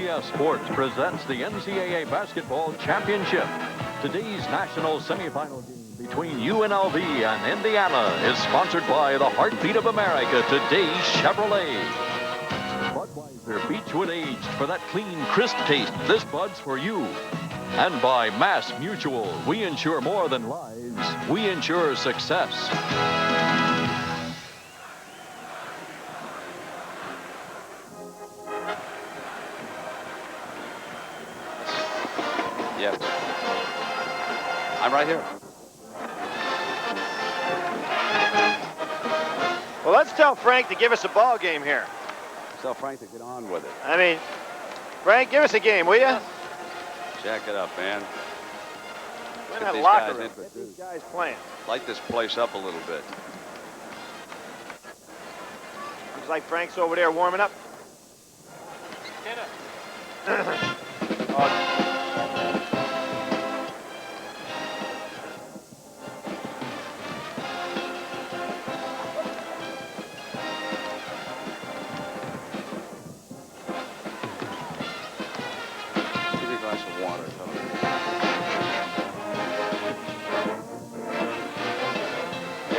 CBS Sports presents the NCAA Basketball Championship. Today's national semifinal game between UNLV and Indiana is sponsored by the Heartbeat of America, today's Chevrolet. Budweiser Beechwood Aged for that clean, crisp taste. This Bud's for you. And by Mass Mutual, we insure more than lives. We insure success. Yes. I'm right here. Well, let's tell Frank to give us a ball game here. Tell Frank to get on with it. I mean, Frank, give us a game, will you? Jack it up, man. We're in that locker room. Get these guys playing. Light this place up a little bit. Looks like Frank's over there warming up.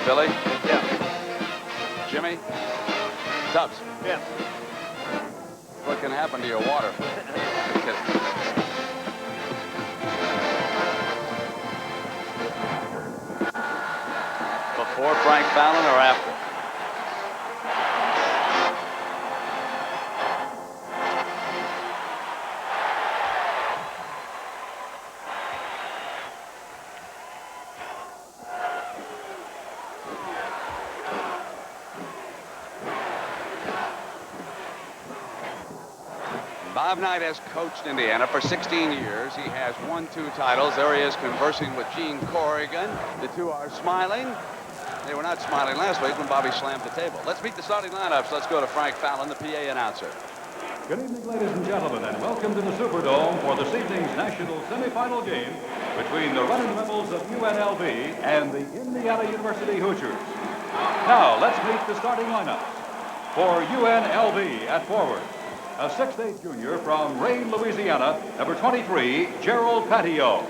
Billy? Yeah. Jimmy? Tubbs? Yeah. What can happen to your water? Before Frank Fallon or after? Bob Knight has coached Indiana for 16 years. He has won 2 titles. There he is conversing with Gene Corrigan. The two are smiling. They were not smiling last week when Bobby slammed the table. Let's meet the starting lineups. Let's go to Frank Fallon, the PA announcer. Good evening, ladies and gentlemen, and welcome to the Superdome for this evening's national semifinal game between the Runnin Rebels of UNLV and the Indiana University Hoosiers. Now, let's meet the starting lineups. For UNLV at forward, a 6'8" junior from Rayne, Louisiana, number 23, Gerald Patio.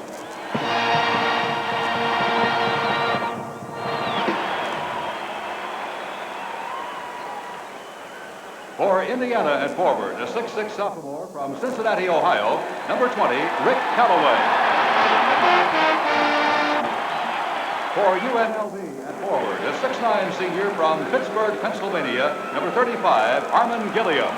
For Indiana at forward, a 6'6" sophomore from Cincinnati, Ohio, number 20, Rick Calloway. For UNLV at forward, a 6'9" senior from Pittsburgh, Pennsylvania, number 35, Armin Gilliam.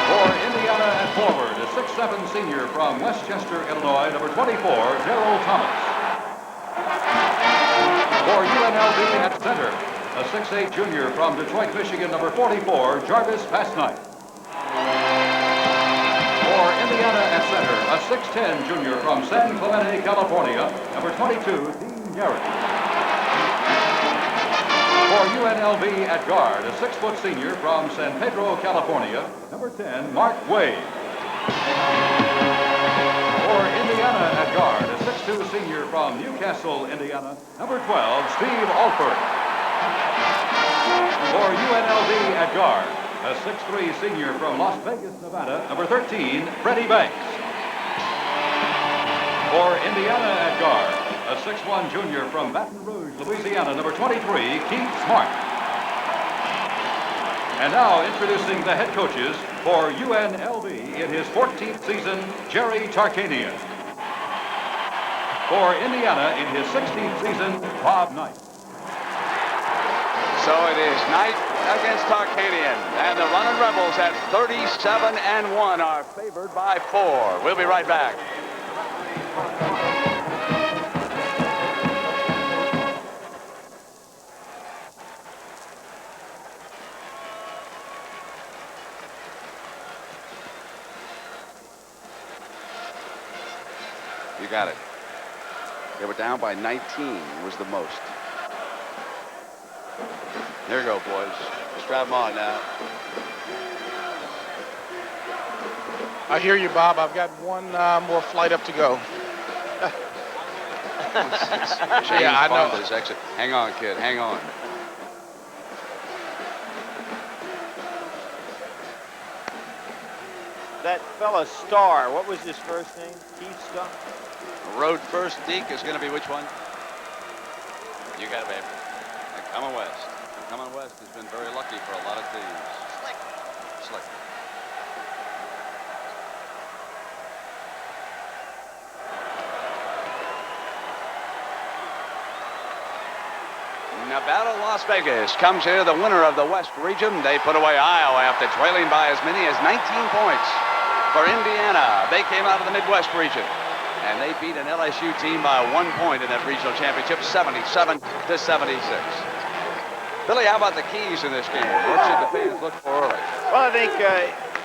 For Indiana at forward, a 6'7" senior from Westchester, Illinois, number 24, Darrell Thomas. For UNLV at center, a 6'8" junior from Detroit, Michigan, number 44, Jarvis Pastnight. For Indiana at center, a 6'10" junior from San Clemente, California, number 22, Dean Garrett. For UNLV at guard, a 6' senior from San Pedro, California, number 10, Mark Wade. For Indiana at guard, a 6'2" senior from Newcastle, Indiana, number 12, Steve Alford. For UNLV at guard, a 6'3" senior from Las Vegas, Nevada, number 13, Freddie Banks. For Indiana at guard, a 6'1" junior from Baton Rouge, Louisiana, number 23, Keith Smart. And now introducing the head coaches for UNLV in his 14th season, Jerry Tarkanian. For Indiana in his 16th season, Bob Knight. So it is Knight against Tarkanian, and the Runnin Rebels at 37-1 are favored by 4. We'll be right back. You got it. They were down by 19 was the most. Here you go, boys. Strap them on now. I hear you, Bob. I've got one more flight up to go. Yeah, I know. This exit. Hang on, kid. Hang on. that fella Starr. What was his first name? Keith Starr? Road first deke is going to be which one? You got it, baby. Commonwealth. Commonwealth has been very lucky for a lot of teams. Slick. Nevada, Las Vegas comes here, the winner of the West region. They put away Iowa after trailing by as many as 19 points. For Indiana, they came out of the Midwest region, and they beat an LSU team by 1 point in that regional championship, 77-76. Billy, how about the keys in this game? What should the fans look for early? Well, I think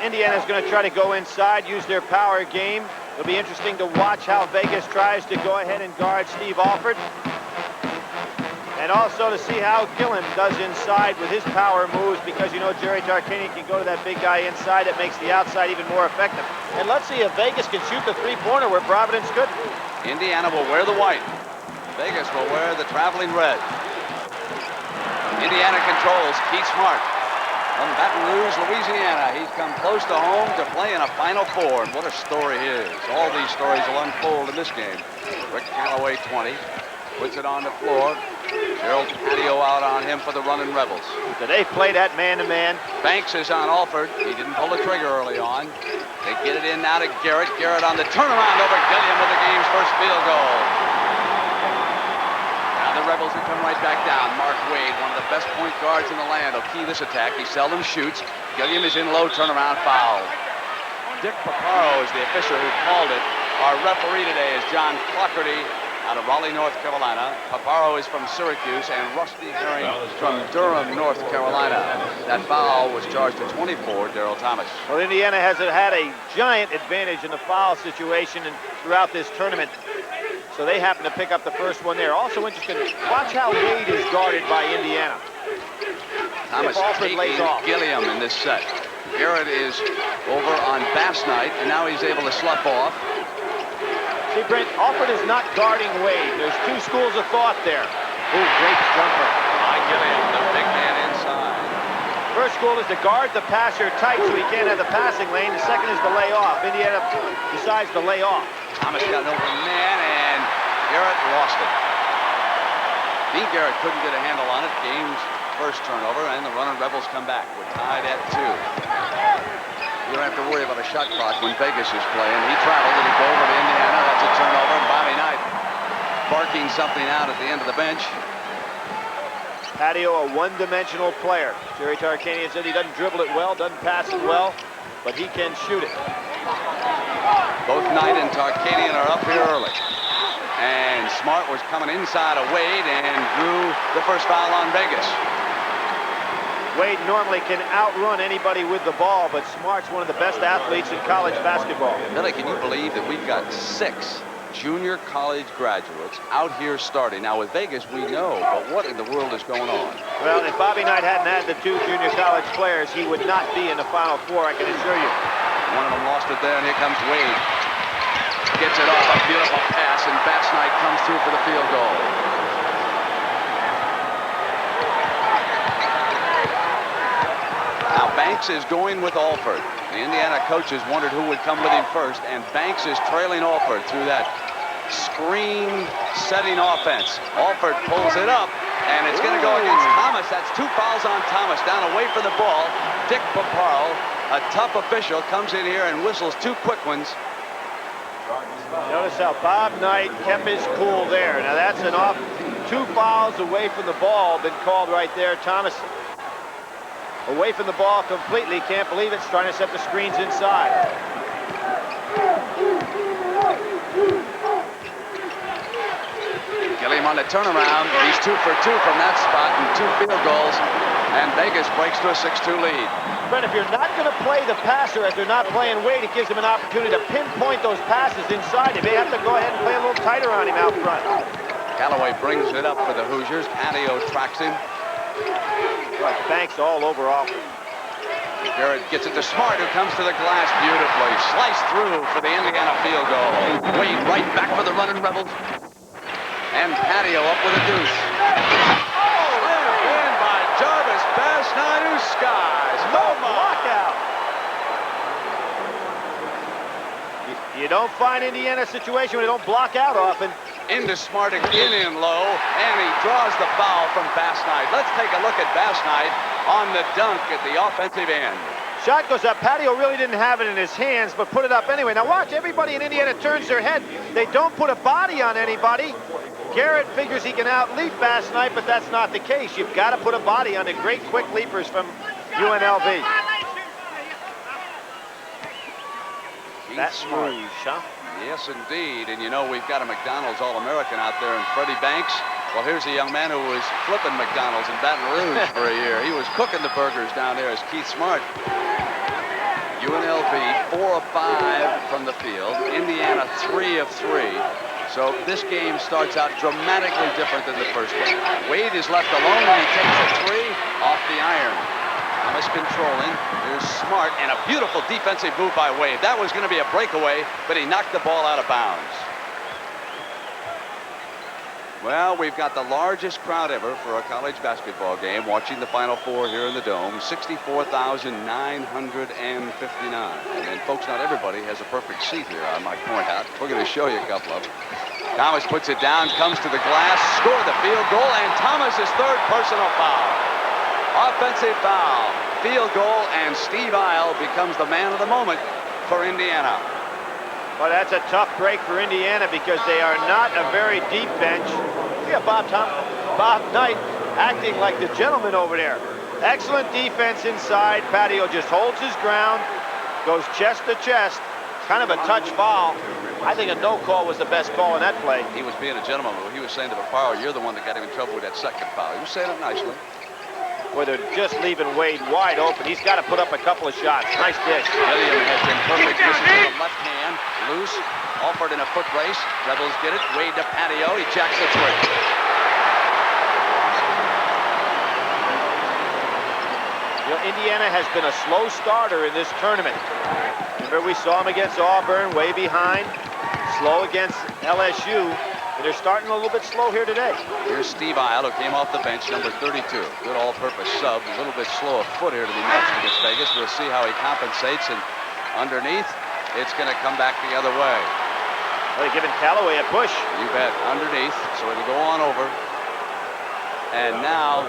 Indiana's going to try to go inside, use their power game. It'll be interesting to watch how Vegas tries to go ahead and guard Steve Alford. And also to see how Gilliam does inside with his power moves, because you know Jerry Tarkanian can go to that big guy inside. It makes the outside even more effective. And let's see if Vegas can shoot the three-pointer where Providence couldn't. Indiana will wear the white. Vegas will wear the traveling red. Indiana controls Keith Smart from Baton Rouge, Louisiana. He's come close to home to play in a Final Four, and what a story he is. All these stories will unfold in this game. Rick Callaway, 20. Puts it on the floor. Gerald Patio out on him for the Runnin Rebels. So they play that man-to-man. Banks is on Alford. He didn't pull the trigger early on. They get it in now to Garrett. Garrett on the turnaround over Gilliam with the game's first field goal. Now the Rebels will come right back down. Mark Wade, one of the best point guards in the land, will key this attack. He seldom shoots. Gilliam is in low, turnaround foul. Dick Paparo is the official who called it. Our referee today is John Clougherty out of Raleigh, North Carolina. Paparo is from Syracuse, and Rusty Herring from Durham, North Carolina. That foul was charged to 24, Darrell Thomas. Well, Indiana has had a giant advantage in the foul situation and throughout this tournament. So they happen to pick up the first one there. Also interesting, watch how Wade is guarded by Indiana. Thomas taking Gilliam in this set. Garrett is over on Bass Night, and now he's able to slough off. See, Brent, Alford is not guarding Wade. There's two schools of thought there. Ooh, great jumper. By Gilliam, the big man inside. First school is to guard the passer tight so he can't have the passing lane. The second is to lay off. Indiana decides to lay off. Thomas got an open man, and Garrett lost it. Dean Garrett couldn't get a handle on it. Game's first turnover, and the Runnin Rebels come back. We're tied at 2. You don't have to worry about a shot clock when Vegas is playing. He traveled and he go over to Indiana. That's a turnover. And Bobby Knight barking something out at the end of the bench. Patio, a one-dimensional player. Jerry Tarkanian said he doesn't dribble it well, doesn't pass it well, but he can shoot it. Both Knight and Tarkanian are up here early. And Smart was coming inside of Wade and drew the first foul on Vegas. Wade normally can outrun anybody with the ball, but Smart's one of the best athletes in college basketball. Billy, can you believe that we've got 6 junior college graduates out here starting? Now with Vegas, we know, but what in the world is going on? Well, if Bobby Knight hadn't had the 2 junior college players, he would not be in the Final Four, I can assure you. One of them lost it there, and here comes Wade. Gets it off, a beautiful pass, and Bats Knight comes through for the field goal. Now Banks is going with Alford. The Indiana coaches wondered who would come with him first, and Banks is trailing Alford through that screen setting offense. Alford pulls it up, and it's going to go against Thomas. That's 2 fouls on Thomas. Down away from the ball, Dick Paparo, a tough official, comes in here and whistles 2 quick ones. Notice how Bob Knight kept his cool there. Now that's an 2 fouls away from the ball been called right there. Thomas away from the ball completely. Can't believe it's trying to set the screens inside. Gilliam on the turnaround. He's 2 for 2 from that spot and 2 field goals. And Vegas breaks to a 6-2 lead. But if you're not going to play the passer as they're not playing Wade, it gives them an opportunity to pinpoint those passes inside. They may have to go ahead and play a little tighter on him out front. Callaway brings it up for the Hoosiers. Patio tracks him. Right, Banks all over Alford. Garrett gets it to Smart, who comes to the glass beautifully. Sliced through for the Indiana field goal. Wade right back for the Runnin Rebels. And Patio up with a deuce. Slammed in by Jarvis Bass Night, who skies. No lockout. don't find Indiana a situation where they don't block out often. Into Smart again in low, and he draws the foul from Bass-Knight. Let's take a look at Bass-Knight on the dunk at the offensive end. Shot goes up. Patio really didn't have it in his hands, but put it up anyway. Now watch, everybody in Indiana turns their head. They don't put a body on anybody. Garrett figures he can out-leap Bass-Knight, but that's not the case. You've got to put a body on the great quick leapers from UNLV. That's smart, huh? Yes, indeed. And you know, we've got a McDonald's All-American out there in Freddie Banks. Well, here's a young man who was flipping McDonald's in Baton Rouge for a year. He was cooking the burgers down there as Keith Smart. UNLV 4 of 5 from the field. Indiana 3 of 3. So this game starts out dramatically different than the first one. Wade is left alone and he takes a 3 off the iron. Thomas controlling. Here's Smart and a beautiful defensive move by Wade. That was going to be a breakaway, but he knocked the ball out of bounds. Well, we've got the largest crowd ever for a college basketball game watching the Final Four here in the Dome, 64,959. And folks, not everybody has a perfect seat here, I might point out. We're going to show you a couple of them. Thomas puts it down, comes to the glass, scored the field goal, and Thomas's third personal foul. Offensive foul, field goal, and Steve Isle becomes the man of the moment for Indiana. Well, that's a tough break for Indiana because they are not a very deep bench. We have Bob Knight acting like the gentleman over there. Excellent defense inside. Patio just holds his ground, goes chest to chest. Kind of a touch foul. I think a no call was the best call in that play. He was being a gentleman, but he was saying to Paparo, you're the one that got him in trouble with that second foul. He was saying it nicely. Boy, they're just leaving Wade wide open. He's got to put up a couple of shots. Nice dish. William has been perfect. This is with the left hand. Loose. Alford in a foot race. Rebels get it. Wade to Patio. He jacks the 3. You know, Indiana has been a slow starter in this tournament. Remember, we saw him against Auburn, way behind. Slow against LSU. And they're starting a little bit slow here today. Here's Steve Isle, who came off the bench, number 32. Good all-purpose sub. A little bit slow of foot here to be matched against Vegas. We'll see how he compensates. And underneath, it's going to come back the other way. Well, they're giving Callaway a push. You bet. Underneath, so it'll go on over. And now,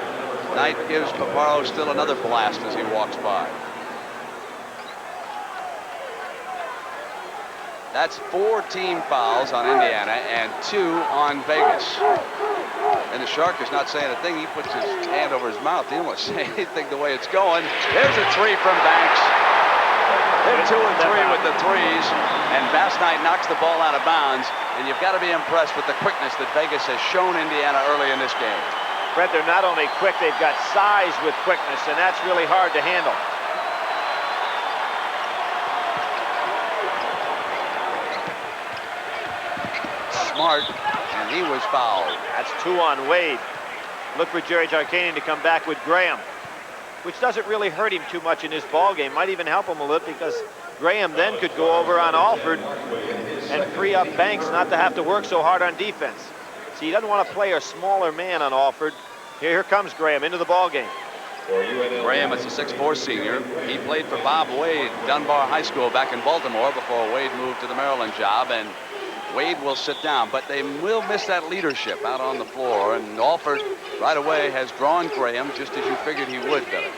Knight gives Paparo still another blast as he walks by. That's 4 team fouls on Indiana and 2 on Vegas. And the Shark is not saying a thing. He puts his hand over his mouth. He didn't want to say anything the way it's going. There's a 3 from Banks. They're 2 and 3 with the threes. And Bass-Knight knocks the ball out of bounds. And you've got to be impressed with the quickness that Vegas has shown Indiana early in this game. Brent, they're not only quick, they've got size with quickness, and that's really hard to handle. Smart, and he was fouled. That's 2 on Wade. Look for Jerry Tarkanian to come back with Graham, which doesn't really hurt him too much in this ball game. Might even help him a little because Graham then could go over on Alford and free up Banks not to have to work so hard on defense. See, he doesn't want to play a smaller man on Alford. Here comes Graham into the ball game. Graham is a 6'4" senior. He played for Bob Wade, Dunbar High School back in Baltimore before Wade moved to the Maryland job. And Wade will sit down, but they will miss that leadership out on the floor. And Alford right away has drawn Graham just as you figured he would, Billy.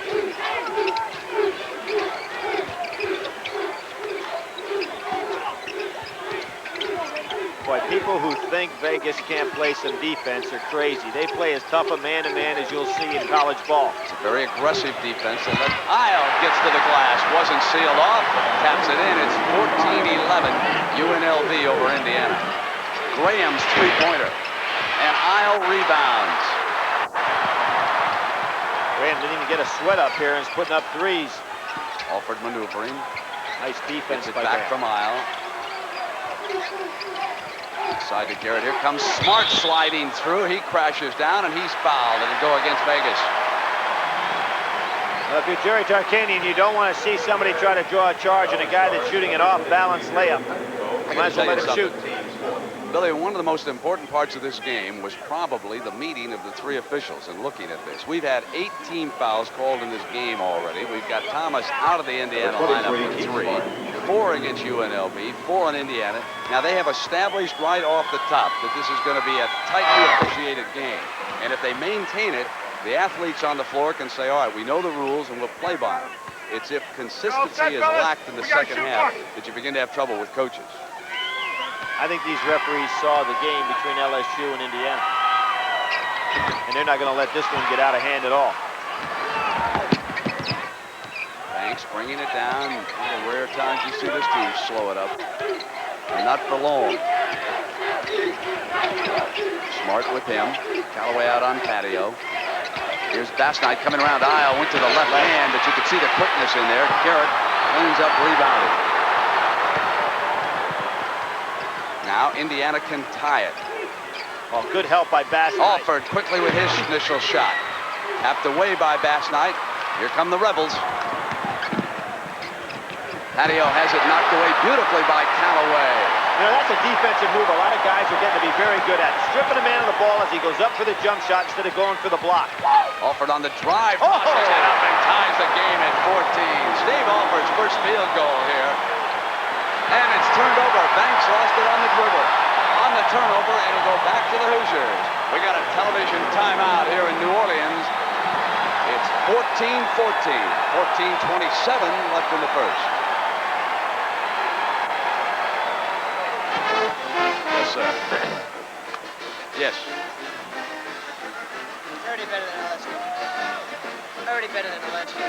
Boy, people who think Vegas can't play some defense are crazy. They play as tough a man-to-man as you'll see in college ball. It's a very aggressive defense. And then Isle gets to the glass. Wasn't sealed off. Taps it in. It's 14-11 UNLV over Indiana. Graham's three-pointer. And Isle rebounds. Graham didn't even get a sweat up here and is putting up threes. Alford maneuvering. Nice defense Gets it by back Graham. from Isle. Side to Garrett. Here comes Smart sliding through. He crashes down and he's fouled. It'll go against Vegas. Well, if you're Jerry Tarkanian, you don't want to see somebody try to draw a charge and a guy that's shooting an off-balance layup. Might as well let him shoot. Billy, one of the most important parts of this game was probably the meeting of the three officials and looking at this. We've had 8 team fouls called in this game already. We've got Thomas out of the Indiana lineup for 3, 4 against UNLV, 4 on Indiana. Now they have established right off the top that this is going to be a tightly officiated game. And if they maintain it, the athletes on the floor can say, all right, we know the rules and we'll play by them. It's if consistency is lacked in the second half that you begin to have trouble with coaches. I think these referees saw the game between LSU and Indiana. And they're not going to let this one get out of hand at all. Banks bringing it down. One of the rare times you see this team slow it up. And not for long. Smart with him. Callaway out on patio. Here's Basnight coming around aisle. Went to the left hand, but you could see the quickness in there. Garrett cleans up, rebounded. Now Indiana can tie it. Well, good help by Basnight. Alford quickly with his initial shot. Tapped away by Basnight. Here come the Rebels. Patio has it knocked away beautifully by Callaway. You know, that's a defensive move a lot of guys are getting to be very good at. Stripping a man of the ball as he goes up for the jump shot instead of going for the block. Alford on the drive. Tosses it up and ties the game at 14. Steve Alford's first field goal here. And it's turned over. Banks lost it on the dribble. On the turnover, and it'll go back to the Hoosiers. We got a television timeout here in New Orleans. It's 14-14. 14-27 left in the first. Yes, sir. Yes. Already better than LSU. Already better than LSU.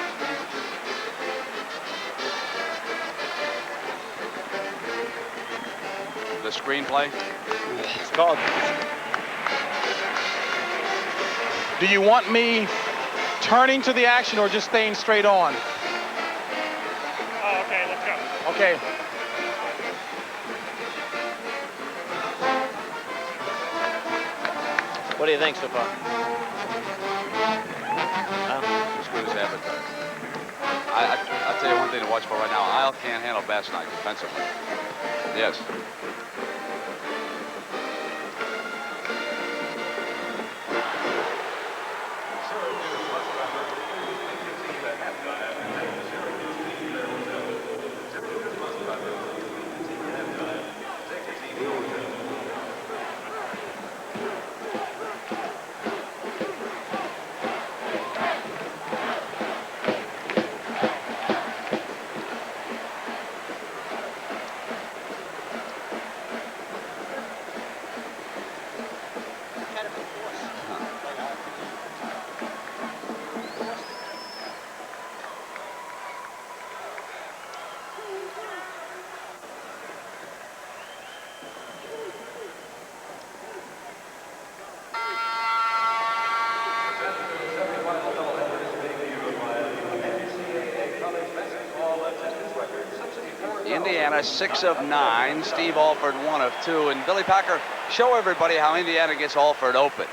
The screenplay. It's called. Do you want me turning to the action or just staying straight on? Oh, okay, let's go. Okay. What do you think so far? As good as advertised. I'll tell you one thing to watch for right now. Isle can't handle Basnight defensively. Yes. Indiana 6 of 9. Steve Alford 1 of 2. And Billy Packer, show everybody how Indiana gets Alford open.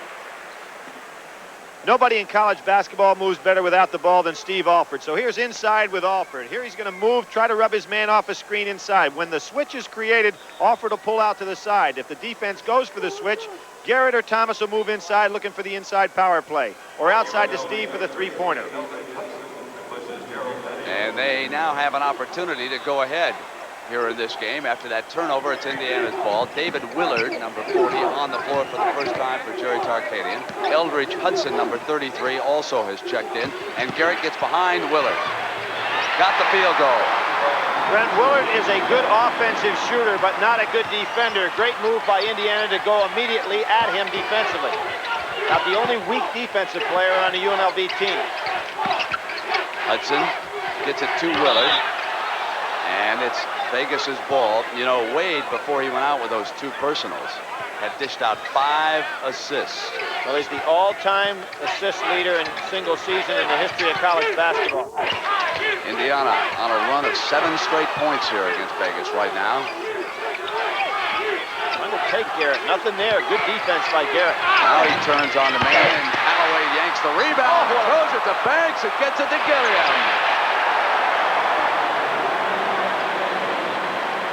Nobody in college basketball moves better without the ball than Steve Alford. So here's inside with Alford. Here he's going to move, try to rub his man off a screen inside. When the switch is created, Alford will pull out to the side. If the defense goes for the switch, Garrett or Thomas will move inside looking for the inside power play. Or outside to Steve for the three-pointer. And they now have an opportunity to go ahead here in this game. After that turnover, it's Indiana's ball. David Willard, number 40, on the floor for the first time for Jerry Tarkanian. Eldridge Hudson, number 33, also has checked in. And Garrett gets behind Willard. Got the field goal. Brent, Willard is a good offensive shooter, but not a good defender. Great move by Indiana to go immediately at him defensively. Not the only weak defensive player on the UNLV team. Hudson gets it to Willard. And it's Vegas's ball. You know, Wade, before he went out with those 2 personals, had dished out 5 assists. Well, he's the all-time assist leader in single season in the history of college basketball. Indiana on a run of 7 straight points here against Vegas right now. Trying to take Garrett. Nothing there. Good defense by Garrett. Now he turns on the man, and Callaway yanks the rebound, throws it to Banks, and gets it to Gilliam.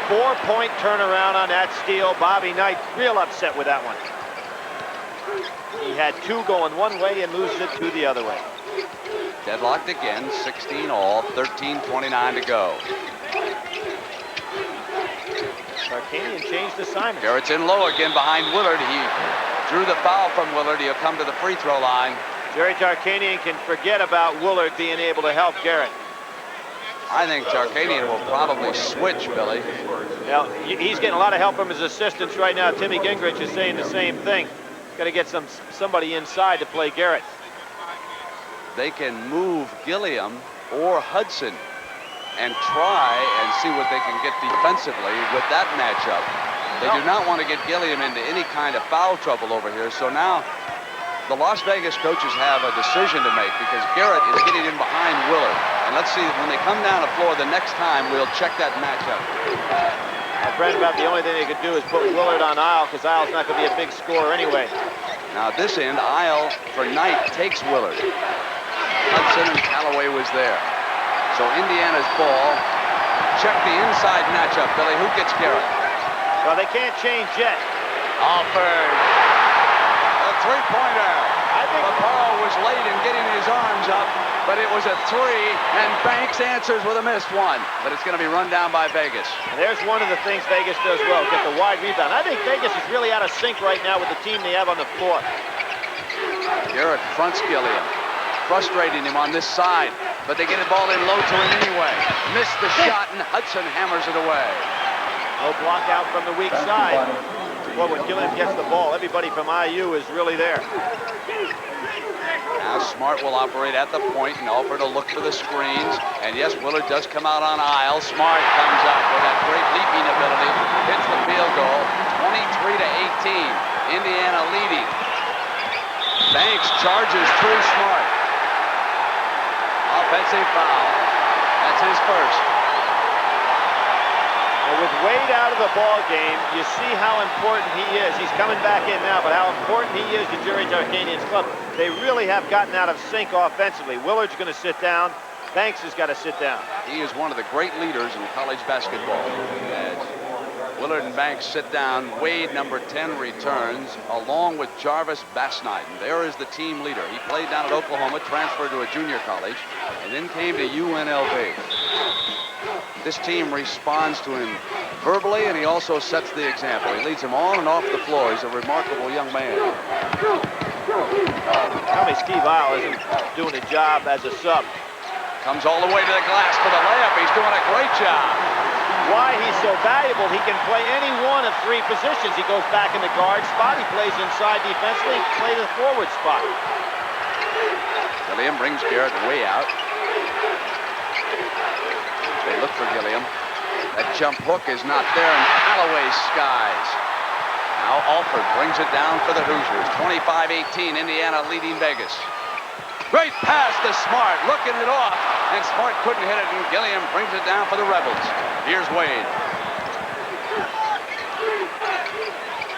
4-point turnaround on that steal. Bobby Knight real upset with that one. He had 2 going one way and loses it 2 the other way. Deadlocked again, 16 all, 13:29 to go. Tarkanian changed assignment. Garrett's in low again behind Willard. He drew the foul from Willard. He'll come to the free throw line. Jerry Tarkanian can forget about Willard being able to help Garrett. I think Tarkanian will probably switch, Billy. Well, he's getting a lot of help from his assistants right now. Timmy Gingrich is saying the same thing. Got to get somebody inside to play Garrett. They can move Gilliam or Hudson and try and see what they can get defensively with that matchup. They do not want to get Gilliam into any kind of foul trouble over here. So now the Las Vegas coaches have a decision to make because Garrett is getting in behind Willard. And let's see, when they come down the floor the next time, we'll check that matchup. Brent, about the only thing they could do is put Willard on Isle because Isle's not going to be a big scorer anyway. Now at this end, Isle for Knight takes Willard. Hudson and Callaway was there. So Indiana's ball. Check the inside matchup, Billy. Who gets Garrett? Well, they can't change yet. Alford. A three-pointer. I think Vaccaro was late in getting his arms up, but it was a 3, and Banks answers with a missed one. But it's going to be run down by Vegas. And there's one of the things Vegas does well, get the wide rebound. I think Vegas is really out of sync right now with the team they have on the floor. Garrett fronts Gilliam, frustrating him on this side, but they get the ball in low to him anyway. Missed the shot, and Hudson hammers it away. No block out from the weak side. Well, when Gilliam gets the ball, everybody from IU is really there. Now Smart will operate at the point, and Alford will look for the screens. And yes, Willard does come out on Isle. Smart comes up with that great leaping ability, hits the field goal, 23-18. Indiana leading. Banks charges through Smart. Offensive foul. That's his first. Well, with Wade out of the ball game, you see how important he is. He's coming back in now, but how important he is to Jerry Tarkanian's club. They really have gotten out of sync offensively. Willard's going to sit down. Banks has got to sit down. He is one of the great leaders in college basketball. As Willard and Banks sit down, Wade, number 10, returns, along with Jarvis Bassnight. And there is the team leader. He played down at Oklahoma, transferred to a junior college, and then came to UNLV. This team responds to him verbally, and he also sets the example. He leads them on and off the floor. He's a remarkable young man. Tell me Steve Isle isn't doing a job as a sub. Comes all the way to the glass for the layup. He's doing a great job. Why he's so valuable, he can play any one of 3 positions. He goes back in the guard spot, he plays inside defensively, he plays the forward spot. Gilliam brings Garrett way out. They look for Gilliam. That jump hook is not there, and Callaway skies. Now Alford brings it down for the Hoosiers. 25-18, Indiana leading Vegas. Great pass to Smart, looking it off, and Smart couldn't hit it, and Gilliam brings it down for the Rebels. Here's Wade.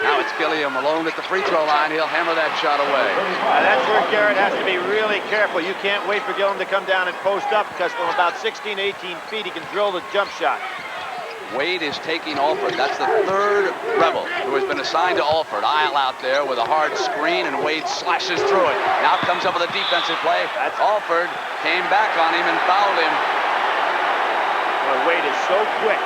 Now it's Gilliam alone at the free throw line. He'll hammer that shot away. That's where Garrett has to be really careful. You can't wait for Gilliam to come down and post up because from about 16, 18 feet, he can drill the jump shot. Wade is taking Alford. That's the 3rd Rebel who has been assigned to Alford. Isle out there with a hard screen, and Wade slashes through it. Now comes up with a defensive play. Alford came back on him and fouled him. Well, Wade is so quick.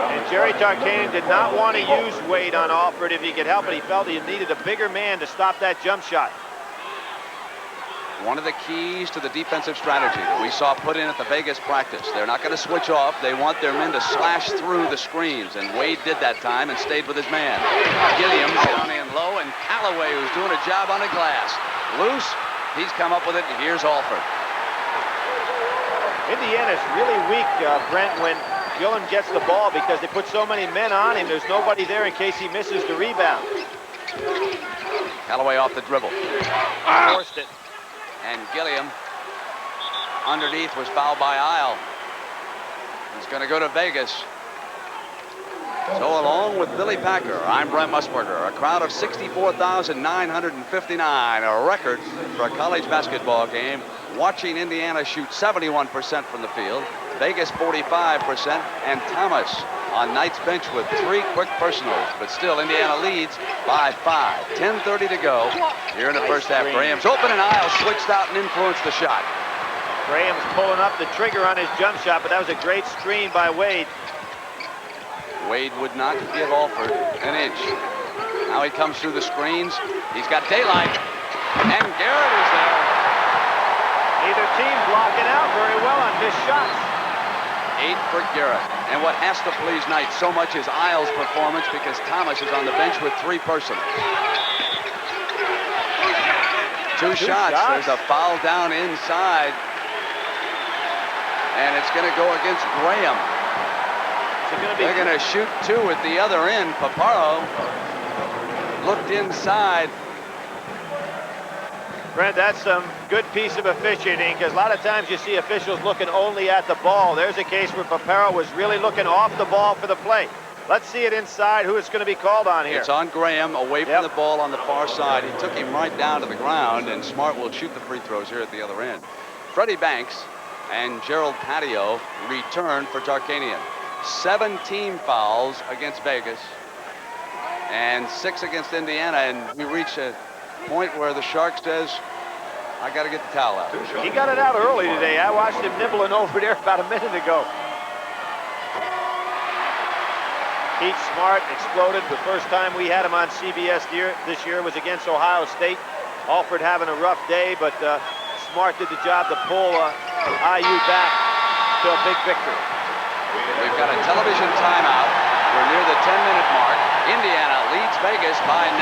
And Jerry Tarkanian did not want to use Wade on Alford if he could help it. He felt he needed a bigger man to stop that jump shot. One of the keys to the defensive strategy that we saw put in at the Vegas practice. They're not going to switch off. They want their men to slash through the screens, and Wade did that time and stayed with his man. Gilliam down in low, and Callaway, who's doing a job on the glass. Loose, he's come up with it, and here's Alford. Indiana's really weak, Brent, when Gilliam gets the ball because they put so many men on him. There's nobody there in case he misses the rebound. Callaway off the dribble. Forced it. And Gilliam underneath was fouled by Isle. He's going to go to Vegas. So along with Billy Packer, I'm Brent Musberger. A crowd of 64,959, a record for a college basketball game, watching Indiana shoot 71% from the field, Vegas 45%, and Thomas on Knight's bench with 3 quick personals. But still, Indiana leads by 5. 10:30 to go here in the first half. Graham's open, and Isles switched out and influenced the shot. Graham's pulling up the trigger on his jump shot, but that was a great screen by Wade. Wade would not give Alford an inch. Now he comes through the screens. He's got daylight, and Garrett is there. Neither team blocking out very well on missed shots. 8 for Garrett. And what has to please Knight so much is Isles' performance, because Thomas is on the bench with 3 personals. Two shots. There's a foul down inside. And it's going to go against Graham. They're going to shoot 2 at the other end. Paparo looked inside. Brent, that's some good piece of officiating, because a lot of times you see officials looking only at the ball. There's a case where Paparo was really looking off the ball for the play. Let's see it inside. Who is going to be called on here? It's on Graham, away from the ball on the far side. He took him right down to the ground, and Smart will shoot the free throws here at the other end. Freddie Banks and Gerald Patio return for Tarkanian. 7 team fouls against Vegas and 6 against Indiana, and we reach a point where the Shark says, I got to get the towel out. He got it out early today. I watched him nibbling over there about a minute ago. Pete Smart exploded. The first time we had him on CBS this year was against Ohio State. Alford having a rough day, but Smart did the job to pull IU back to a big victory. We've got a television timeout. We're near the 10-minute mark. Indiana leads Vegas by 9.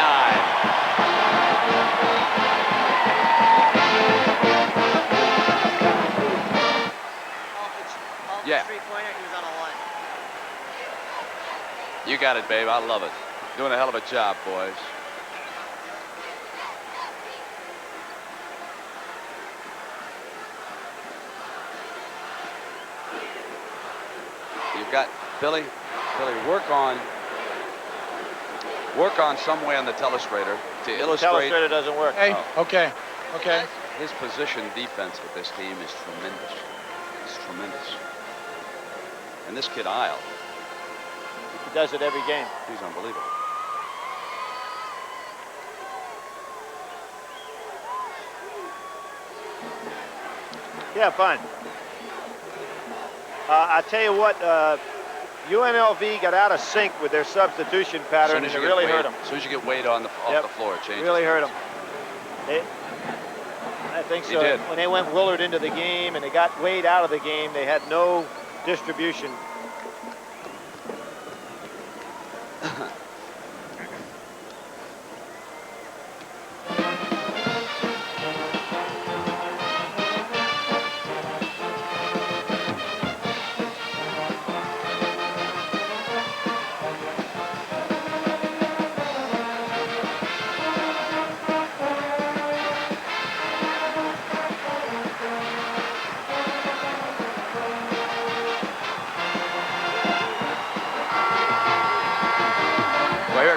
Yeah. Three-pointer, he was on a line. You got it, babe. I love it. Doing a hell of a job, boys. You've got Billy, work on some way on the telestrator to illustrate. The telestrator doesn't work. Hey, okay. His position defense with this team is tremendous. It's tremendous. And this kid, Isle, He does it every game. he's unbelievable. Yeah, fine. I tell you what, UNLV got out of sync with their substitution pattern, and it really hurt them. As soon as you get Wade off the floor, it changes. Really hurt them. I think so. He did. When they went Willard into the game and they got Wade out of the game, they had no distribution.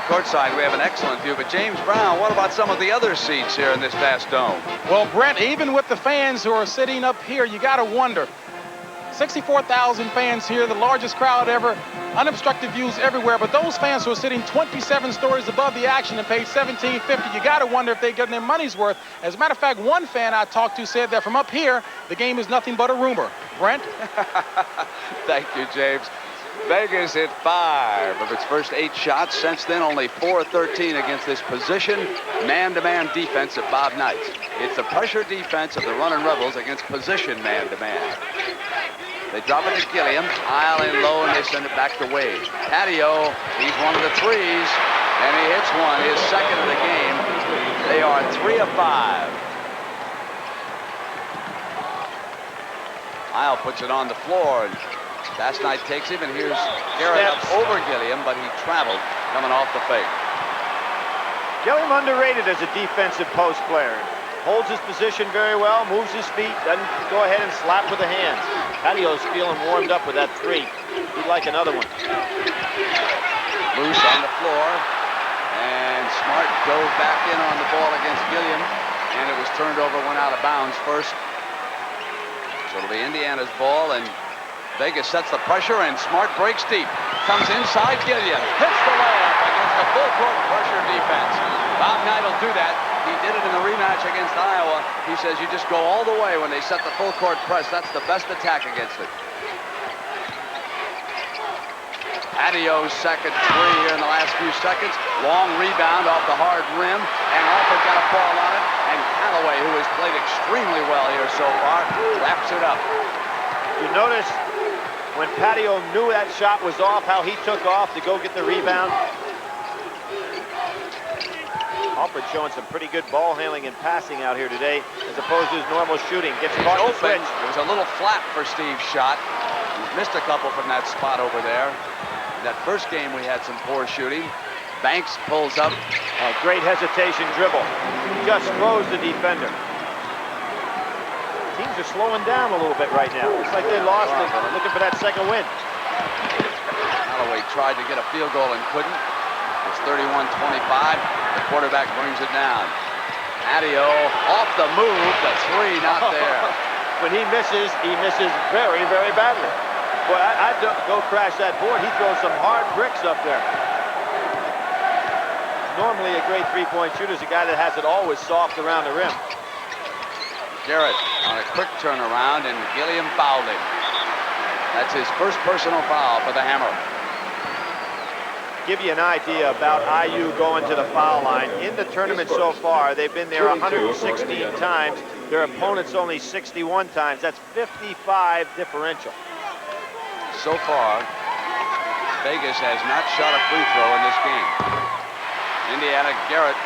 Courtside, we have an excellent view, but James Brown, what about some of the other seats here in this vast dome? Well, Brent, even with the fans who are sitting up here, you got to wonder. 64,000 fans here, the largest crowd ever, unobstructed views everywhere, but those fans who are sitting 27 stories above the action and paid $17.50, you got to wonder if they're getting their money's worth. As a matter of fact, one fan I talked to said that from up here, the game is nothing but a rumor. Brent? Thank you, James. Vegas hit 5 of its first 8 shots. Since then, only 4 of 13 against this position man-to-man defense of Bob Knight. It's the pressure defense of the Runnin Rebels against position man-to-man. They drop it to Gilliam. Isle in low, and they send it back to Wade. Patio, he's one of the threes, and he hits one, his second of the game. They are 3 of 5. Isle puts it on the floor, and Fast Knight takes him, and here's Garrett up over Gilliam, but he traveled coming off the fake. Gilliam underrated as a defensive post player. Holds his position very well, moves his feet, doesn't go ahead and slap with the hands. Patio's feeling warmed up with that 3. He'd like another one. Loose on the floor, and Smart dove back in on the ball against Gilliam, and it was turned over, went out of bounds first. So it'll be Indiana's ball, and Vegas sets the pressure, and Smart breaks deep. Comes inside, Gilliam hits the layup against the full court pressure defense. Bob Knight will do that. He did it in the rematch against Iowa. He says you just go all the way when they set the full court press. That's the best attack against it. Adio's second three here in the last few seconds. Long rebound off the hard rim, and Alford got a ball on it. And Callaway, who has played extremely well here so far, wraps it up. You notice when Patio knew that shot was off, how he took off to go get the rebound. Alford showing some pretty good ball handling and passing out here today, as opposed to his normal shooting. Gets caught in the switch. It was a little flat for Steve's shot. He's missed a couple from that spot over there. In that first game, we had some poor shooting. Banks pulls up. Great hesitation dribble. Just throws the defender. Teams are slowing down a little bit right now. It's like they lost it, looking for that second win. Callaway tried to get a field goal and couldn't. It's 31-25. The quarterback brings it down. Adio off the move. The three not there. When he misses very, very badly. Boy, I'd go crash that board. He throws some hard bricks up there. Normally a great three-point shooter is a guy that has it always soft around the rim. Garrett on a quick turnaround, and Gilliam fouled him. That's his first personal foul for the Hammer. Give you an idea about IU going to the foul line. In the tournament so far, they've been there 116 times. Their opponents only 61 times. That's 55 differential. So far, Vegas has not shot a free throw in this game. Indiana, Garrett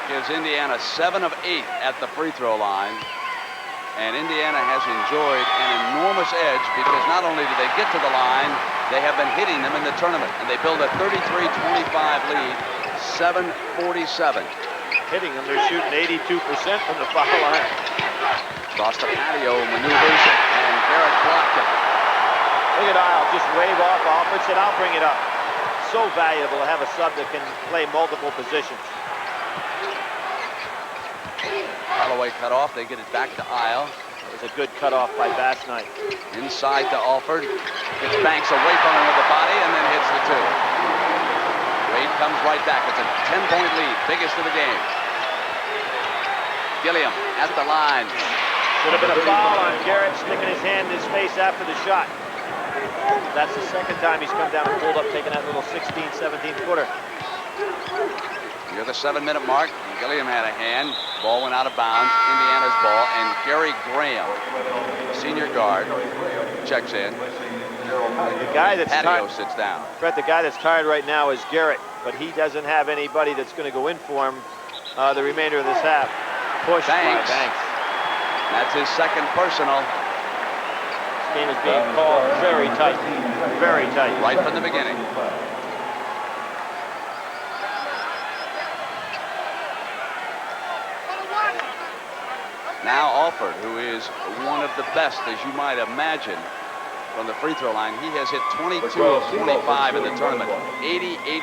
gives Indiana 7 of 8 at the free throw line. And Indiana has enjoyed an enormous edge because not only do they get to the line, they have been hitting them in the tournament. And they build a 33-25 lead, 7:47. Hitting them, they're shooting 82% from the foul line. Cross the patio, maneuvers, and Garrett blocked it. Look at Isle, just wave off Alford, said, I'll bring it up. So valuable to have a sub that can play multiple positions. Callaway cut off, they get it back to Isle. It was a good cutoff by Bass Knight. Inside to Alford, gets Banks away from him with the body, and then hits the two. Wade comes right back, it's a 10-point lead, biggest of the game. Gilliam at the line. Should have been a foul on Garrett, sticking his hand in his face after the shot. That's the second time he's come down and pulled up, taking that little 16, 17-footer. Near the 7-minute mark, Gilliam had a hand. Ball went out of bounds. Indiana's ball, and Gary Graham, senior guard, checks in. The guy that's Patio sits down. Brett, the guy that's tired right now is Garrett, but he doesn't have anybody that's going to go in for him the remainder of this half. Push by Banks. That's his second personal. This game is being called very tight. Very tight. Right from the beginning. Now Alford, who is one of the best, as you might imagine, from the free throw line. He has hit 22 of 25 in the tournament, 88%.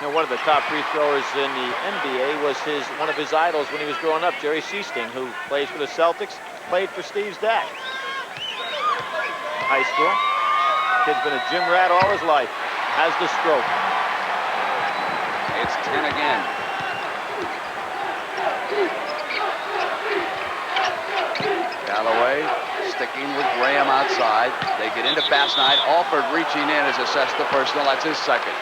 You know, one of the top free throwers in the NBA was one of his idols when he was growing up, Jerry Seasting, who plays for the Celtics, played for Steve's dad. High school. Kid's been a gym rat all his life. Has the stroke. It's 10 again. Callaway sticking with Graham outside. They get into Bass Knight. Alford reaching in is assessed the personal. That's his second.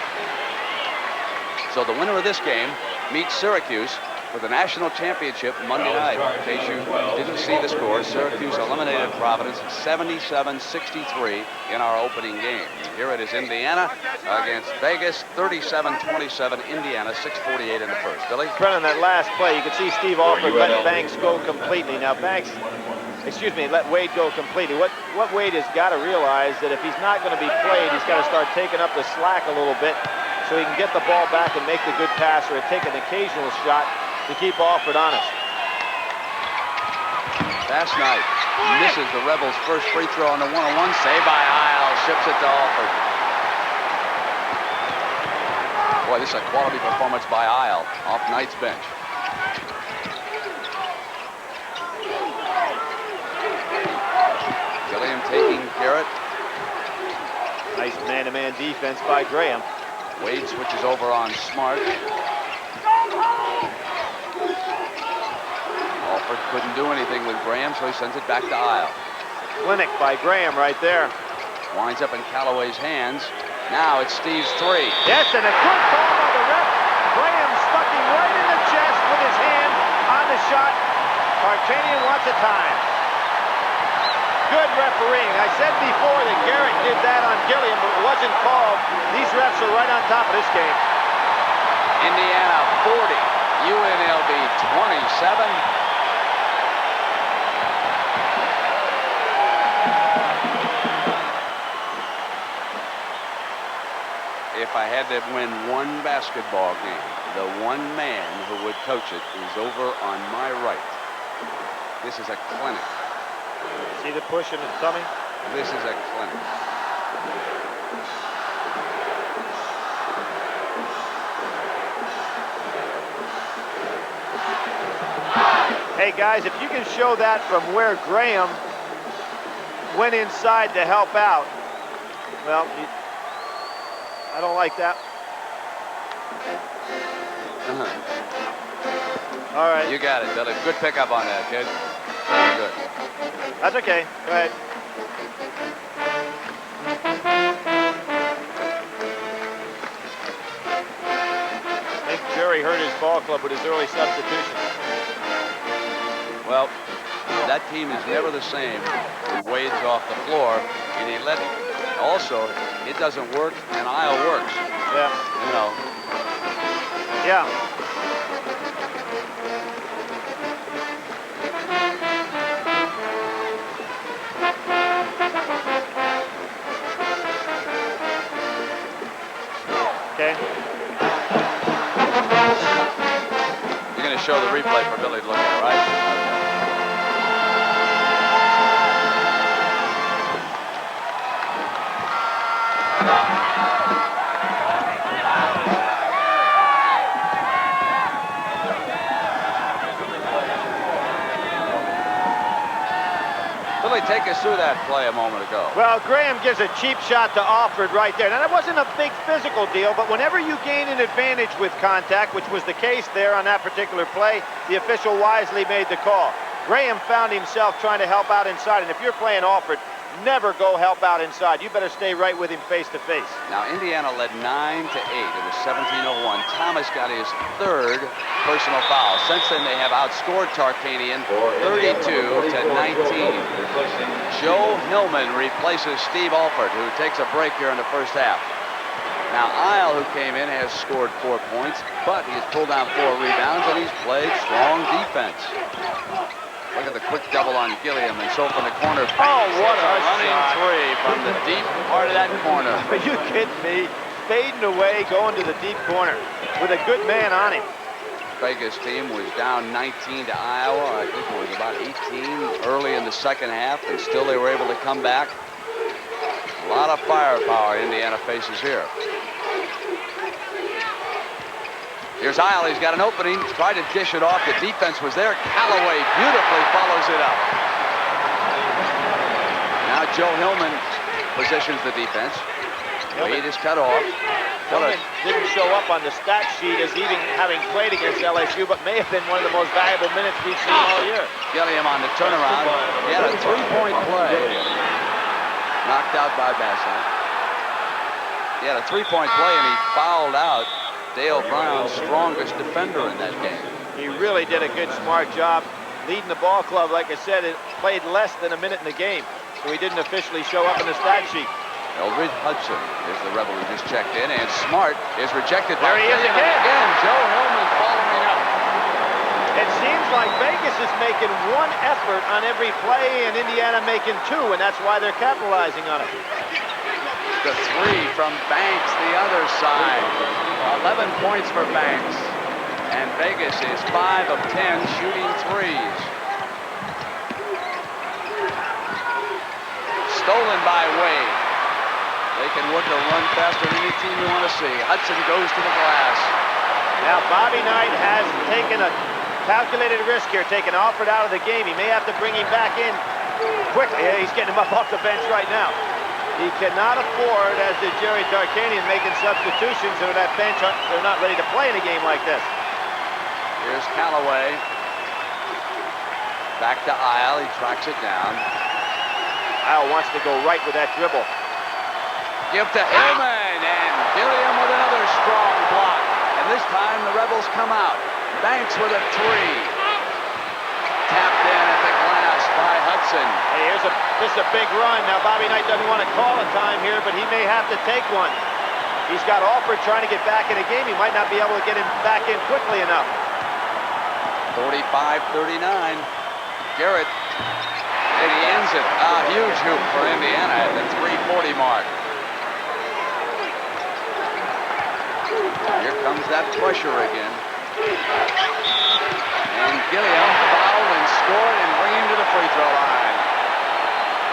So the winner of this game meets Syracuse for the national championship Monday night. In case you didn't see the score, Syracuse eliminated Providence 77-63 in our opening game. Here it is Indiana against Vegas, 37-27. Indiana, 6:48 in the first. Billy? Brent, on that last play, you could see Steve Alford let Banks go completely. Now let Wade go completely. What Wade has got to realize that if he's not going to be played, he's got to start taking up the slack a little bit so he can get the ball back and make the good pass or take an occasional shot to keep Alford honest. Bass Knight misses the Rebels' first free throw on the one-on-one. Save by Isle, ships it to Alford. Boy, this is a quality performance by Isle off Knight's bench. Gilliam Garrett. Nice man-to-man defense by Graham. Wade switches over on Smart. Alford couldn't do anything with Graham, so he sends it back to Isle. Clinic by Graham right there. Winds up in Callaway's hands. Now it's Steve's three. Yes, and a good call by the ref. Graham stuck him right in the chest with his hand on the shot. Tarkanian wants a time. Good refereeing. I said before that Garrett did that on Gilliam, but it wasn't called. These refs are right on top of this game. Indiana 40, UNLV 27. If I had to win one basketball game, the one man who would coach it is over on my right. This is a clinic. See the push in his tummy? This is a clinic. Hey guys, if you can show that from where Graham went inside to help out, well, I don't like that. All right. You got it, Billy. Good pickup on that, kid. Very good. That's okay. Go ahead. I think Jerry hurt his ball club with his early substitution. Well, that team is never the same when Wade's off the floor, and he let also, it doesn't work, and Isle works. Yeah. You know. Yeah. Okay. You're going to show the replay for Billy to look at, right? Billy, take us through that play a moment ago. Well, Graham gives a cheap shot to Alford right there. Now, that wasn't a big physical deal, but whenever you gain an advantage with contact, which was the case there on that particular play, the official wisely made the call. Graham found himself trying to help out inside, and if you're playing Alford, never go help out inside. You better stay right with him face to face. Now, Indiana led 9-8. It was 17-01. Thomas got his third personal foul. Since then, they have outscored Tarkanian 32-19. Joe Hillman replaces Steve Alford, who takes a break here in the first half. Now, Isle, who came in, has scored 4 points, but he's pulled down 4 rebounds, and he's played strong defense. Look at the quick double on Gilliam, and so from the corner. Oh, what a running shot. three from the deep part of that corner. Are you kidding me? Fading away, going to the deep corner with a good man on him. Vegas team was down 19 to Iowa. I think it was about 18 early in the second half, and still they were able to come back. A lot of firepower Indiana faces here. Here's Isle. He's got an opening. Tried to dish it off. The defense was there. Callaway beautifully follows it up. Now Joe Hillman positions the defense. Wade is cut off. Hillman didn't show up on the stat sheet as even having played against LSU, but may have been one of the most valuable minutes we've seen all year. Gilliam on the turnaround. He had a 3-point play. Knocked out by Bassett. He had a 3-point play, and he fouled out Dale Brown's strongest defender in that game. He really did a good, smart job leading the ball club. Like I said, it played less than a minute in the game, so he didn't officially show up in the stat sheet. Eldridge Hudson is the Rebel who just checked in, and Smart is rejected by There he is again. Joe Hillman following up. It seems like Vegas is making one effort on every play, and Indiana making 2, and that's why they're capitalizing on it. The three from Banks, the other side. 11 points for Banks. And Vegas is 5 of 10 shooting threes. Stolen by Wade. They can work a run faster than any team you want to see. Hudson goes to the glass. Now, Bobby Knight has taken a calculated risk here, taking Alford out of the game. He may have to bring him back in Quickly, yeah, he's getting him up off the bench right now. He cannot afford, as did Jerry Tarkanian, making substitutions, and that bench, they're not ready to play in a game like this. Here's Callaway. Back to Isle. He tracks it down. Isle wants to go right with that dribble. Give to Hillman, and Gilliam with another strong block. And this time the Rebels come out. Banks with a three. Tapped in at the glass by Hudson. Hey, this is a big run. Now, Bobby Knight doesn't want to call a time here, but he may have to take one. He's got Alford trying to get back in the game. He might not be able to get him back in quickly enough. 45-39. Garrett, and he ends it. Huge hoop for Indiana at the 3:40 mark. Here comes that pressure again. And Gilliam fouled and scored and bring him to the free throw line.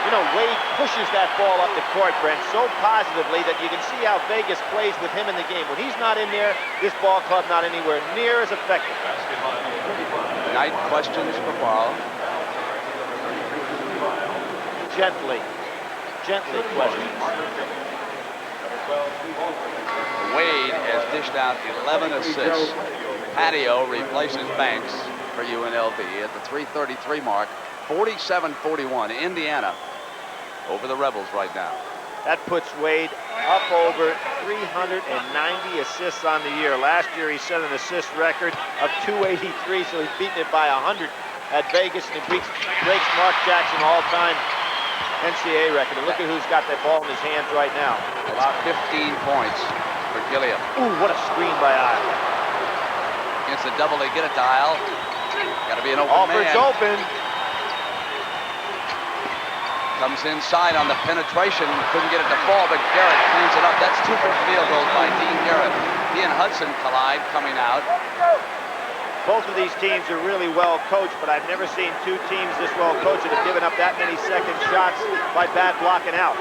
You know, Wade pushes that ball up the court, Brent, so positively that you can see how Vegas plays with him in the game. When he's not in there, this ball club not anywhere near as effective. Knight questions for Barlow. Gently questions. Wade has dished out 11 assists. Patio replaces Banks for UNLV at the 3:33 mark. 47-41. Indiana over the Rebels right now. That puts Wade up over 390 assists on the year. Last year he set an assist record of 283, so he's beaten it by 100 at Vegas, and he breaks Mark Jackson all-time NCAA record. And look at who's got that ball in his hands right now. About 15 points for Gilliam. Ooh, what a screen by Isle. Against the double, they get it to Isle. Got to be an open Alford's man. open. Comes inside on the penetration. Couldn't get it to fall, but Garrett cleans it up. That's 2 good field goals by Dean Garrett. He and Hudson collide coming out. Both of these teams are really well coached, but I've never seen two teams this well coached that have given up that many second shots by bad blocking out.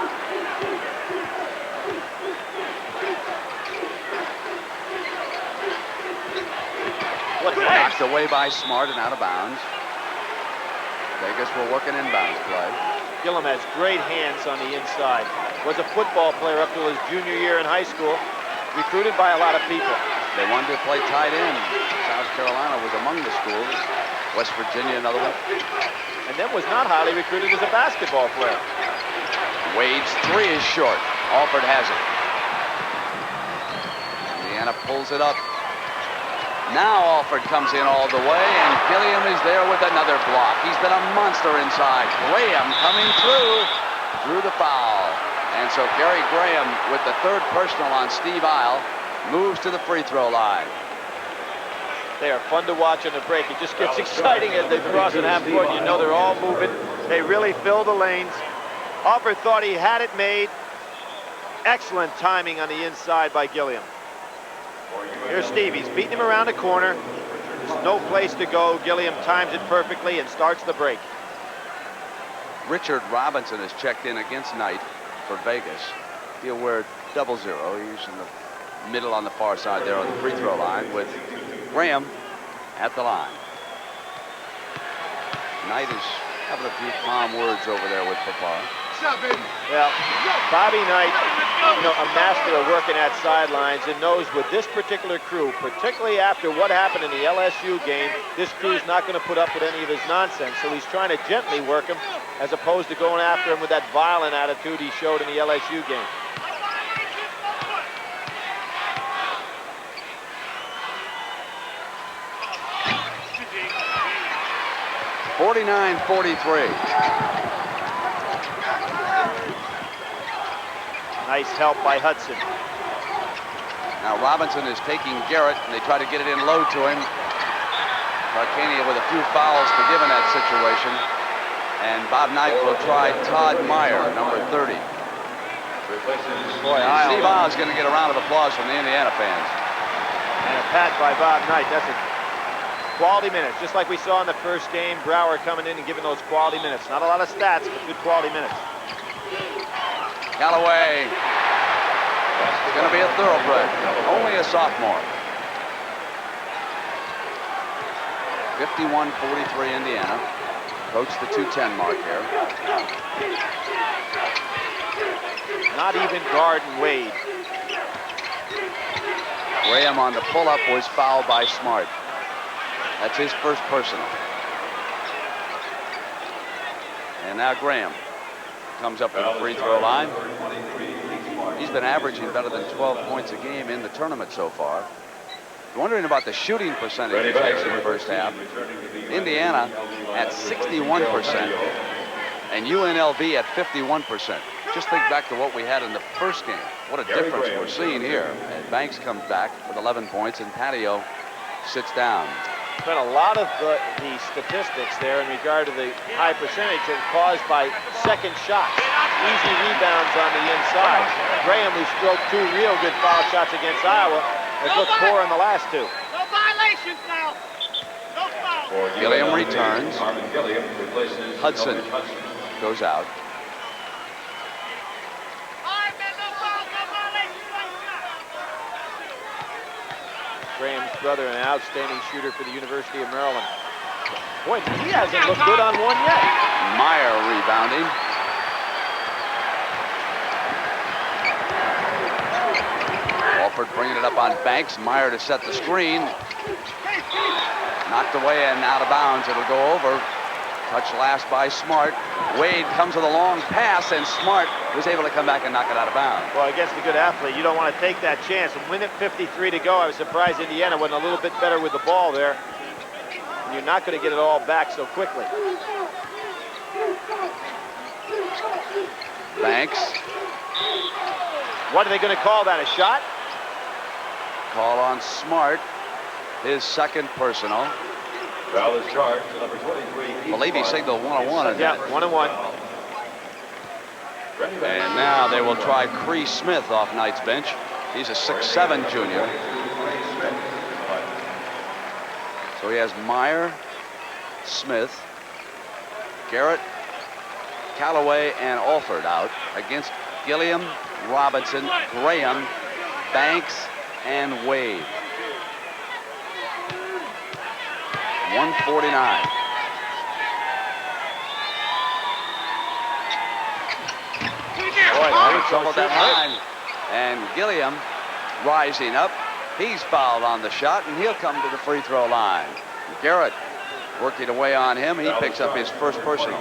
Knocked away by Smart and out of bounds. Vegas will work an inbounds play. Gilliam has great hands on the inside. Was a football player up to his junior year in high school. Recruited by a lot of people. They wanted to play tight end. South Carolina was among the schools. West Virginia, another one. And then was not highly recruited as a basketball player. Wade's three is short. Alford has it. Indiana pulls it up. Now Alford comes in all the way, and Gilliam is there with another block. He's been a monster inside. Graham coming through the foul. And so Gary Graham, with the third personal on Steve Isle, moves to the free throw line. They are fun to watch on the break. It just gets exciting as they cross at half court. You know they're all moving. They really fill the lanes. Alford thought he had it made. Excellent timing on the inside by Gilliam. Here's Steve. He's beating him around the corner. There's no place to go. Gilliam times it perfectly and starts the break. Richard Robinson has checked in against Knight for Vegas. He'll wear 00. He's in the middle on the far side there on the free throw line with Graham at the line. Knight is having a few calm words over there with Papa. Well, Bobby Knight, you know, a master of working at sidelines, and knows with this particular crew, particularly after what happened in the LSU game, this crew's not going to put up with any of his nonsense. So he's trying to gently work him as opposed to going after him with that violent attitude he showed in the LSU game. (49-43). Nice help by Hudson. Now Robinson is taking Garrett, and they try to get it in low to him. Tarkanian with a few fouls forgiven that situation. And Bob Knight will try Todd Meyer, number 30. Boy, Steve Isle is going to get a round of applause from the Indiana fans. And a pat by Bob Knight. That's a quality minutes, just like we saw in the first game. Brower coming in and giving those quality minutes. Not a lot of stats, but good quality minutes. Callaway. It's going to be a thoroughbred. Only a sophomore. 51-43 Indiana. Coach the 210 mark here. Not even guarding Wade. Graham on the pull-up was fouled by Smart. That's his first personal. And now Graham comes up to the free throw line. He's been averaging better than 12 points a game in the tournament so far. Wondering about the shooting percentage in the first half. Indiana at 61% and UNLV at 51%. Just think back to what we had in the first game. What a difference we're seeing here. And Banks comes back with 11 points and Patio sits down. But a lot of the statistics there in regard to the high percentage are caused by second shots. Easy rebounds on the inside. Graham, who stroked 2 real good foul shots against Iowa, has looked poor in the last 2. No violations now. No foul. Gilliam returns. Hudson goes out. Graham's brother, an outstanding shooter for the University of Maryland. Boy, he hasn't looked good on one yet. Meyer rebounding. Alford bringing it up on Banks. Meyer to set the screen. Knocked away and out of bounds. It'll go over. Touch last by Smart. Wade comes with a long pass, and Smart was able to come back and knock it out of bounds. Well, against a good athlete, you don't want to take that chance. And win at 53 to go. I was surprised Indiana went a little bit better with the ball there. And you're not going to get it all back so quickly. Banks. What are they going to call that, a shot? Call on Smart. His second personal. Foul is charged to number 23. I believe he signaled 1-on-1. Yeah, 1-on-1. And now they will try Cree Smith off Knight's bench. He's a 6'7" junior. So he has Meyer, Smith, Garrett, Callaway, and Alford out against Gilliam, Robinson, Graham, Banks, and Wade. 149. Boy, troubled that line. And Gilliam rising up. He's fouled on the shot, and he'll come to the free throw line. Garrett working away on him. He picks up his first personal.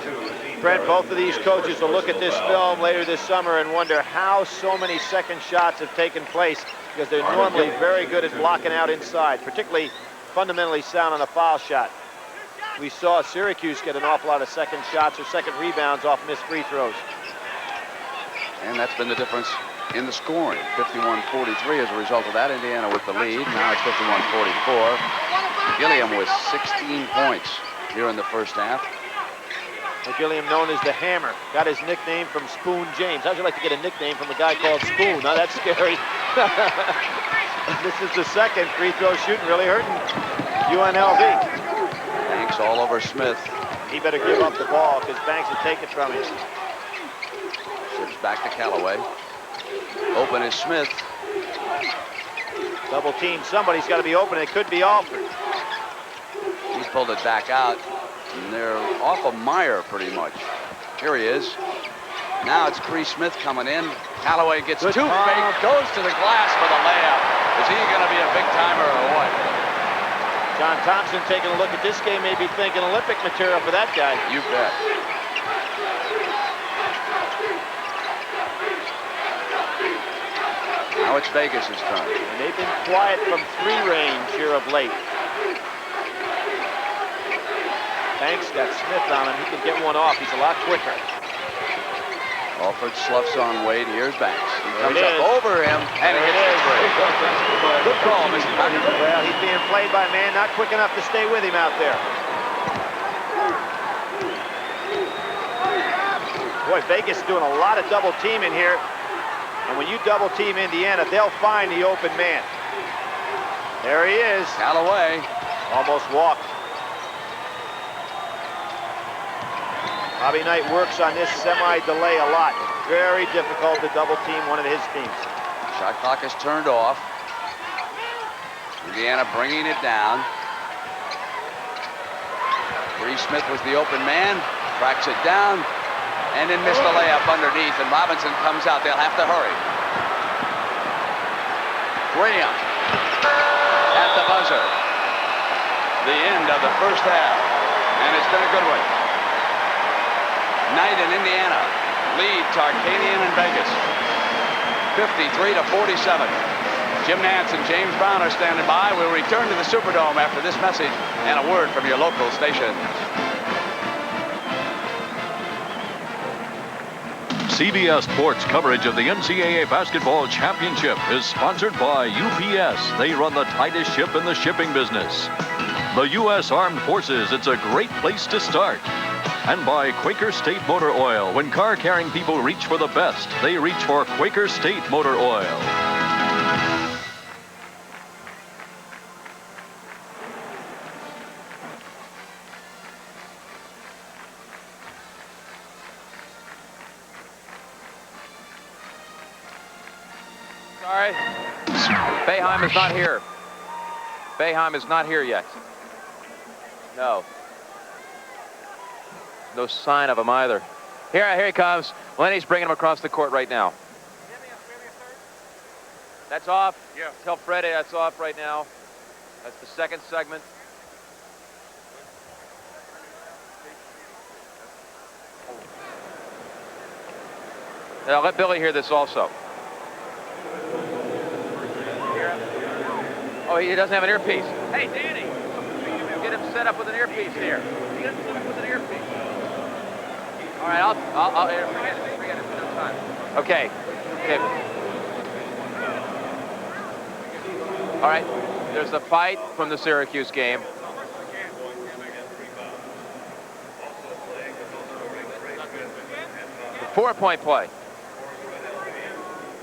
Brent, both of these coaches will look at this film later this summer and wonder how so many second shots have taken place, because they're normally very good at blocking out inside, particularly fundamentally sound on a foul shot. We saw Syracuse get an awful lot of second shots or second rebounds off missed free throws. And that's been the difference in the scoring. 51-43 as a result of that. Indiana with the lead. Now it's 51-44. Gilliam with 16 points here in the first half. Well, Gilliam, known as the Hammer, got his nickname from Spoon James. How'd you like to get a nickname from a guy called Spoon? Now that's scary. This is the second free throw shooting, really hurting UNLV. Banks all over Smith. He better give up the ball because Banks will take it from him. Ships back to Callaway. Open is Smith. Double team. Somebody's got to be open. It could be Alford. He's pulled it back out. And they're off of Meyer pretty much. Here he is. Now it's Cree Smith coming in. Callaway gets two fake, goes to the glass for the layup. Is he going to be a big timer or what? John Thompson taking a look at this game, maybe thinking Olympic material for that guy. You bet. Now it's Vegas' turn. And they've been quiet from 3 range here of late. Banks got Smith on him. He can get one off. He's a lot quicker. Alford sloughs on Wade. Here's Banks. He comes There up it is. over him, and There it is. Good call, Mr. Tucker. Well, he's being played by a man not quick enough to stay with him out there. Boy, Vegas doing a lot of double teaming here. And when you double team Indiana, they'll find the open man. There he is. Callaway. Almost walked. Bobby Knight works on this semi-delay a lot. Very difficult to double team one of his teams. Shot clock is turned off. Indiana bringing it down. Bree Smith was the open man, tracks it down, and then missed the layup underneath, and Robinson comes out. They'll have to hurry. Graham at the buzzer. The end of the first half, and it's been a good one. Knight in Indiana lead Tarkanian and Vegas 53-47. Jim Nantz and James Brown are standing by. We'll return to the Superdome after this message and a word from your local station. CBS Sports coverage of the NCAA Basketball Championship is sponsored by UPS. They run the tightest ship in the shipping business. The U.S. Armed Forces, it's a great place to start. And by Quaker State Motor Oil. When car-carrying people reach for the best, they reach for Quaker State Motor Oil. Sorry. Boeheim is not here. Boeheim is not here yet. No. No sign of him either. Here he comes. Lenny's bringing him across the court right now. That's off. Yeah. Tell Freddie that's off right now. That's the second segment. Now let Billy hear this also. Oh, he doesn't have an earpiece. Hey, Danny, get him set up with an earpiece here. Get him set up with an earpiece. All right, I'll forget it. No time. Okay. All right. There's a fight from the Syracuse game. Four-point play.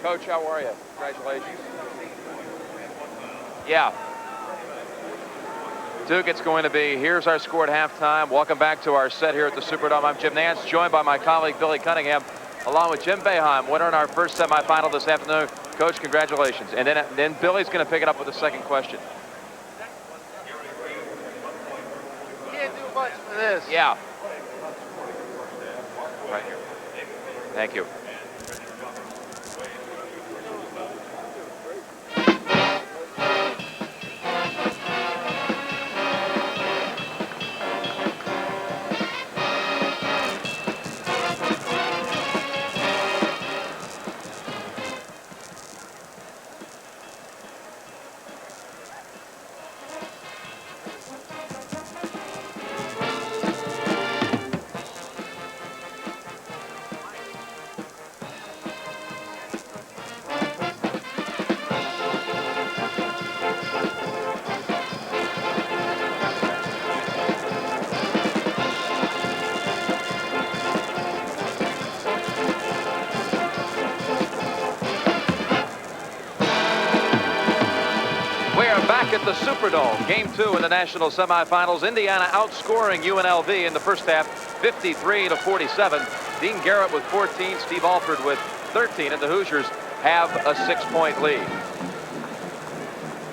Coach, how are you? Congratulations. Yeah. Duke, it's going to be, here's our score at halftime. Welcome back to our set here at the Superdome. I'm Jim Nantz, joined by my colleague Billy Cunningham, along with Jim Boeheim, winner in our first semifinal this afternoon. Coach, congratulations. And then Billy's going to pick it up with the second question. Can't do much for this. Yeah. Right here. Thank you. At the Superdome, game 2 in the national semifinals. Indiana outscoring UNLV in the first half, 53-47. Dean Garrett with 14, Steve Alford with 13, and the Hoosiers have a 6-point lead.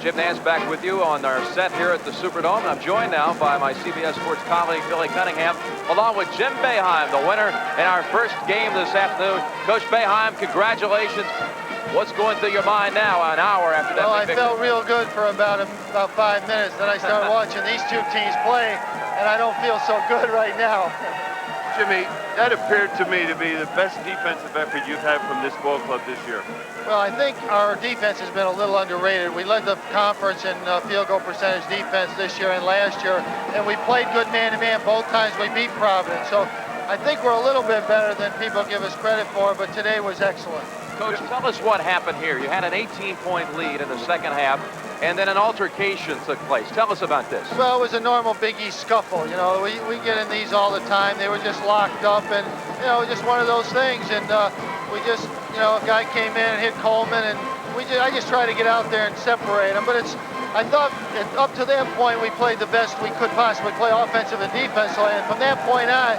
Jim Nantz back with you on our set here at the Superdome. I'm joined now by my CBS Sports colleague Billy Cunningham, along with Jim Boeheim, the winner in our first game this afternoon. Coach Boeheim, congratulations. What's going through your mind now, an hour after that? Well, I felt real good for about 5 minutes. Then I started watching these two teams play, and I don't feel so good right now. Jimmy, that appeared to me to be the best defensive effort you've had from this ball club this year. Well, I think our defense has been a little underrated. We led the conference in field goal percentage defense this year and last year, and we played good man-to-man both times we beat Providence. So I think we're a little bit better than people give us credit for, but today was excellent. Coach, tell us what happened here. You had an 18-point lead in the second half, and then an altercation took place. Tell us about this. Well, it was a normal Big East scuffle. You know, we get in these all the time. They were just locked up, and, you know, just one of those things. And we just, you know, a guy came in and hit Coleman, and I just tried to get out there and separate them. But I thought up to that point we played the best we could possibly play offensive and defensively. And from that point on,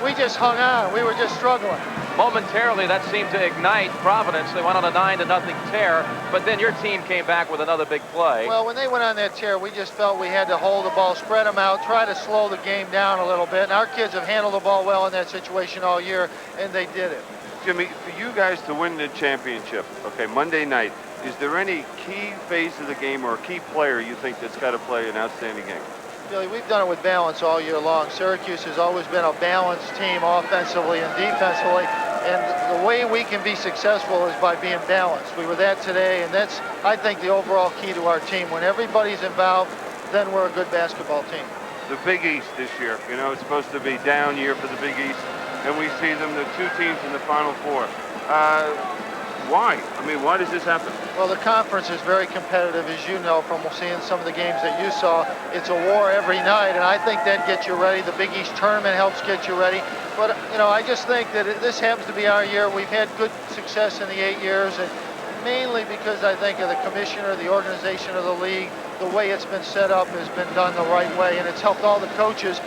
we just hung on. We were just struggling. Momentarily, that seemed to ignite Providence. They went on a 9-0 tear, but then your team came back with another big play. Well, when they went on that tear, we just felt we had to hold the ball, spread them out, try to slow the game down a little bit. And our kids have handled the ball well in that situation all year, and they did it. Jimmy, for you guys to win the championship, okay, Monday night, is there any key phase of the game or a key player you think that's got to play an outstanding game? Billy, we've done it with balance all year long. Syracuse has always been a balanced team offensively and defensively, and the way we can be successful is by being balanced. We were that today, and that's, I think, the overall key to our team. When everybody's involved, then we're a good basketball team. The Big East this year, you know, it's supposed to be down year for the Big East, and we see them, the two teams in the Final Four. Why? I mean, why does this happen? Well, the conference is very competitive, as you know from seeing some of the games that you saw. It's a war every night, and I think that gets you ready. The Big East tournament helps get you ready. But, you know, I just think that this happens to be our year. We've had good success in the 8 years, and mainly because I think of the commissioner, the organization of the league, the way it's been set up has been done the right way, and it's helped all the coaches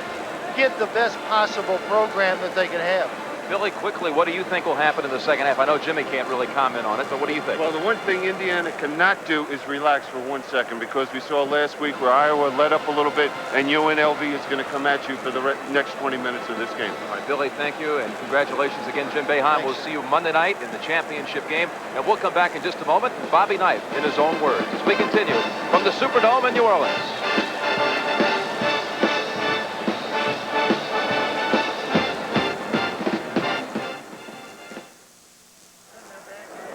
get the best possible program that they can have. Billy, quickly, what do you think will happen in the second half? I know Jimmy can't really comment on it, but what do you think? Well, the one thing Indiana cannot do is relax for 1 second, because we saw last week where Iowa let up a little bit, and UNLV is going to come at you for the next 20 minutes of this game. All right, Billy, thank you, and congratulations again, Jim Boeheim. We'll see you Monday night in the championship game, and we'll come back in just a moment. Bobby Knight, in his own words, as we continue from the Superdome in New Orleans.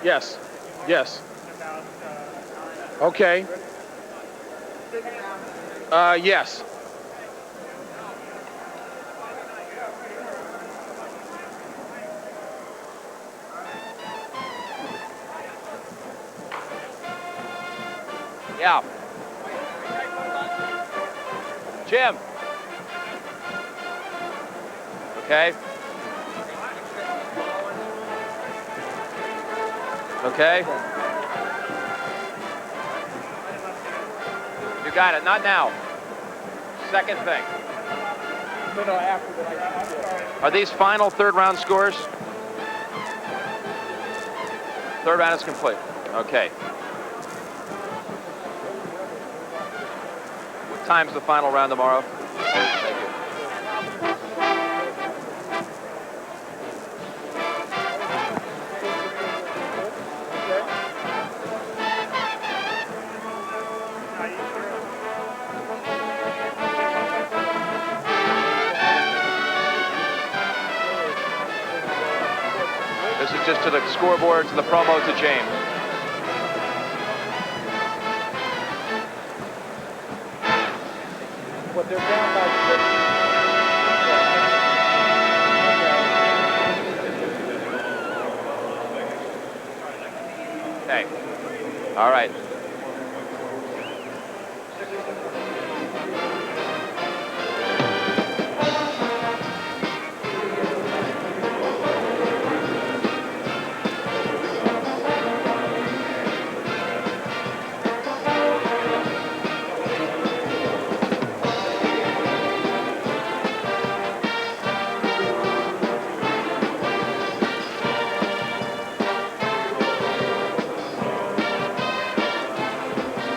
Yes. Yes. Okay. Yes. Yeah. Jim. Okay. Okay. You got it. Not now. Second thing. No, after that. Are these final third round scores? Third round is complete. Okay. What time's the final round tomorrow? Thank you. This is just to the scoreboard, to the promo, to James. But they're down by 6. Okay. All right.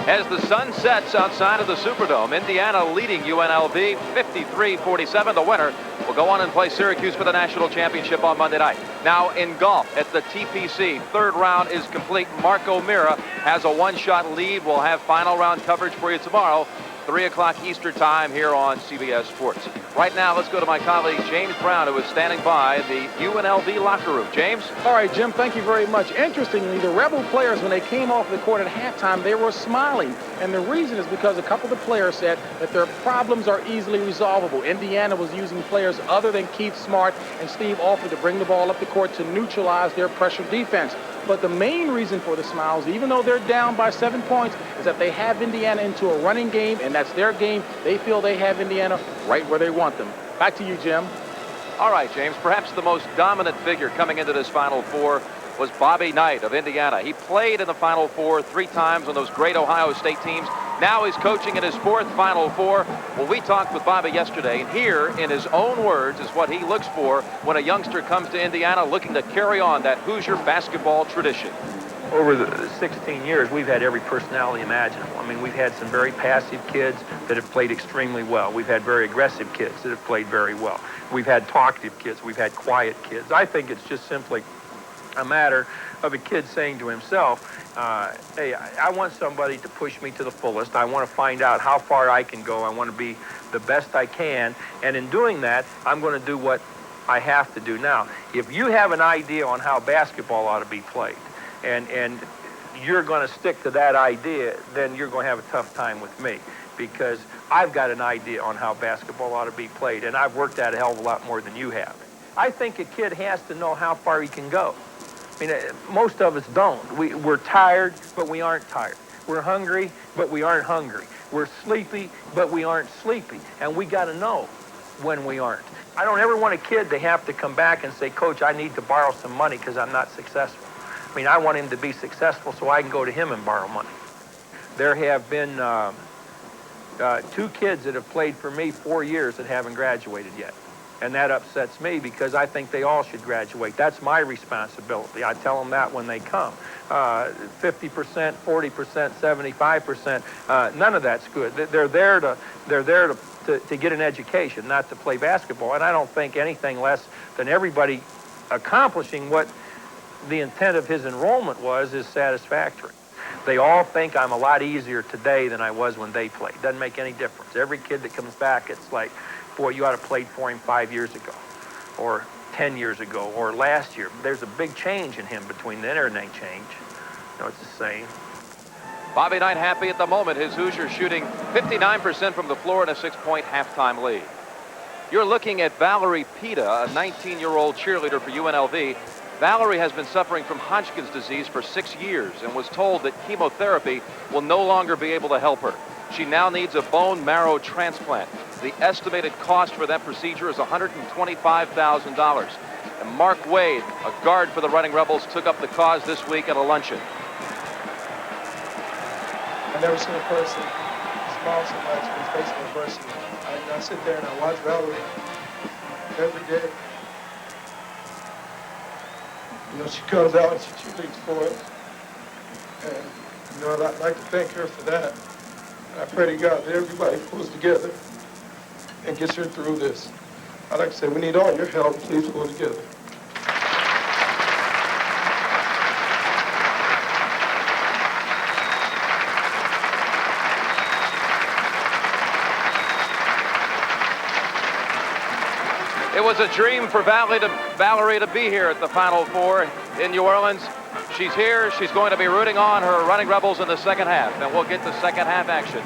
As the sun sets outside of the Superdome, Indiana leading UNLV 53-47. The winner will go on and play Syracuse for the national championship on Monday night. Now in golf at the TPC, third round is complete. Mark O'Meara has a one-shot lead. We'll have final round coverage for you tomorrow, 3 o'clock Eastern time here on CBS Sports. Right now, let's go to my colleague James Brown, who is standing by the UNLV locker room. James? All right, Jim, thank you very much. Interestingly, the Rebel players, when they came off the court at halftime, they were smiling. And the reason is because a couple of the players said that their problems are easily resolvable. Indiana was using players other than Keith Smart and Steve Alford to bring the ball up the court to neutralize their pressure defense. But the main reason for the smiles, even though they're down by 7 points, is that they have Indiana into a running game, and that's their game. They feel they have Indiana right where they want them. Back to you, Jim. All right, James. Perhaps the most dominant figure coming into this Final Four was Bobby Knight of Indiana. He played in the Final Four 3 times on those great Ohio State teams. Now he's coaching in his 4th Final Four. Well, we talked with Bobby yesterday, and here, in his own words, is what he looks for when a youngster comes to Indiana looking to carry on that Hoosier basketball tradition. Over the 16 years, we've had every personality imaginable. I mean, we've had some very passive kids that have played extremely well. We've had very aggressive kids that have played very well. We've had talkative kids. We've had quiet kids. I think it's just simply a matter of a kid saying to himself, hey, I want somebody to push me to the fullest. I want to find out how far I can go. I want to be the best I can. And in doing that, I'm going to do what I have to do. Now, if you have an idea on how basketball ought to be played, and you're going to stick to that idea, then you're going to have a tough time with me, because I've got an idea on how basketball ought to be played, and I've worked at it a hell of a lot more than you have. I think a kid has to know how far he can go. I mean, most of us don't. We're tired, but we aren't tired. We're hungry, but we aren't hungry. We're sleepy, but we aren't sleepy, and we got to know when we aren't. I don't ever want a kid to have to come back and say, Coach, I need to borrow some money because I'm not successful. I mean, I want him to be successful so I can go to him and borrow money. There have been 2 kids that have played for me 4 years that haven't graduated yet. And that upsets me because I think they all should graduate. That's my responsibility. I tell them that when they come. 50%, 40%, 75%, none of that's good. They're there to get an education, not to play basketball. And I don't think anything less than everybody accomplishing what the intent of his enrollment was is satisfactory. They all think I'm a lot easier today than I was when they played. Doesn't make any difference. Every kid that comes back, it's like, boy, you ought to have played for him 5 years ago, or 10 years ago, or last year. There's a big change in him between then and they change. No, it's the same. Bobby Knight happy at the moment. His Hoosiers shooting 59% from the floor and a 6-point halftime lead. You're looking at Valerie Pita, a 19-year-old cheerleader for UNLV. Valerie has been suffering from Hodgkin's disease for 6 years and was told that chemotherapy will no longer be able to help her. She now needs a bone marrow transplant. The estimated cost for that procedure is $125,000. And Mark Wade, a guard for the Runnin Rebels, took up the cause this week at a luncheon. I've never seen a person smile so much when facing adversity. I sit there and I watch Valerie every day. You know, she comes out and she cheerleads for us. And, you know, I'd like to thank her for that. And I pray to God that everybody pulls together and gets her through this. I'd like to say we need all your help. Please pull together. It was a dream for Valerie to be here at the Final Four in New Orleans. She's here. She's going to be rooting on her Runnin Rebels in the second half, and we'll get the second half action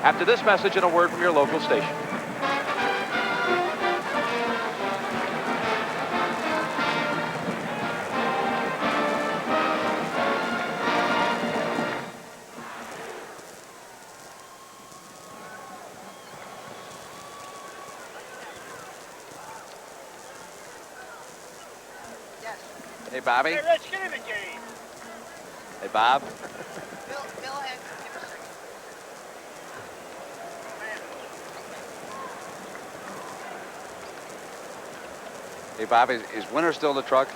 after this message and a word from your local station. Hey, Bobby. Hey, Rich, get in the game. Hey, Bob. Bill had give us a second. Hey, Bob, is Winter still in the truck?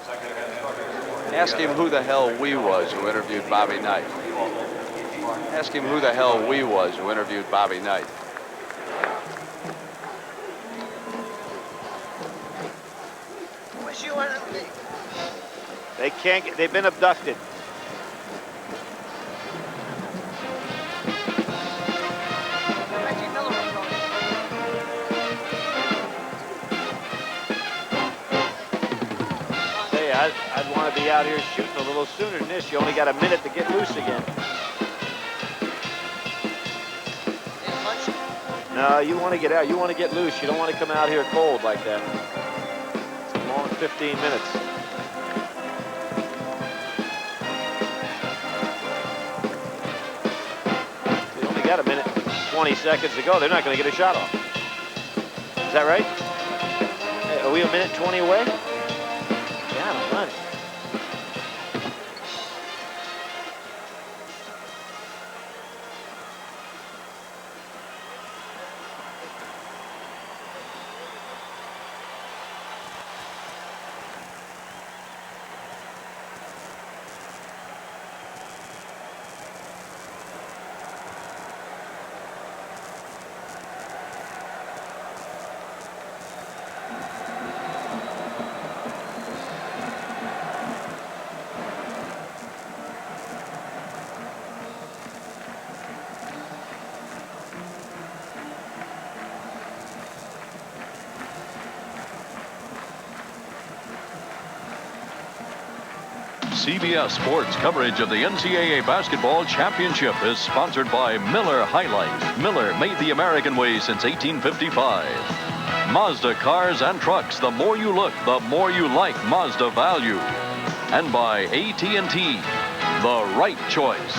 Ask him who the hell we was who interviewed Bobby Knight. Ask him who the hell we was who interviewed Bobby Knight. What's you want to be? They can't get, they've been abducted. Reggie Miller was going. Hey, I'd want to be out here shooting a little sooner than this. You only got a minute to get loose again. Didn't lunch. No, you want to get out. You want to get loose. You don't want to come out here cold like that. It's a long 15 minutes. Got a minute, 20 seconds to go. They're not going to get a shot off. Is that right? Hey, are we a minute 20 away? Yeah, I'm done. CBS Sports coverage of the NCAA Basketball Championship is sponsored by Miller High Life. Miller made the American way since 1855. Mazda cars and trucks. The more you look, the more you like Mazda value. And by AT&T, the right choice.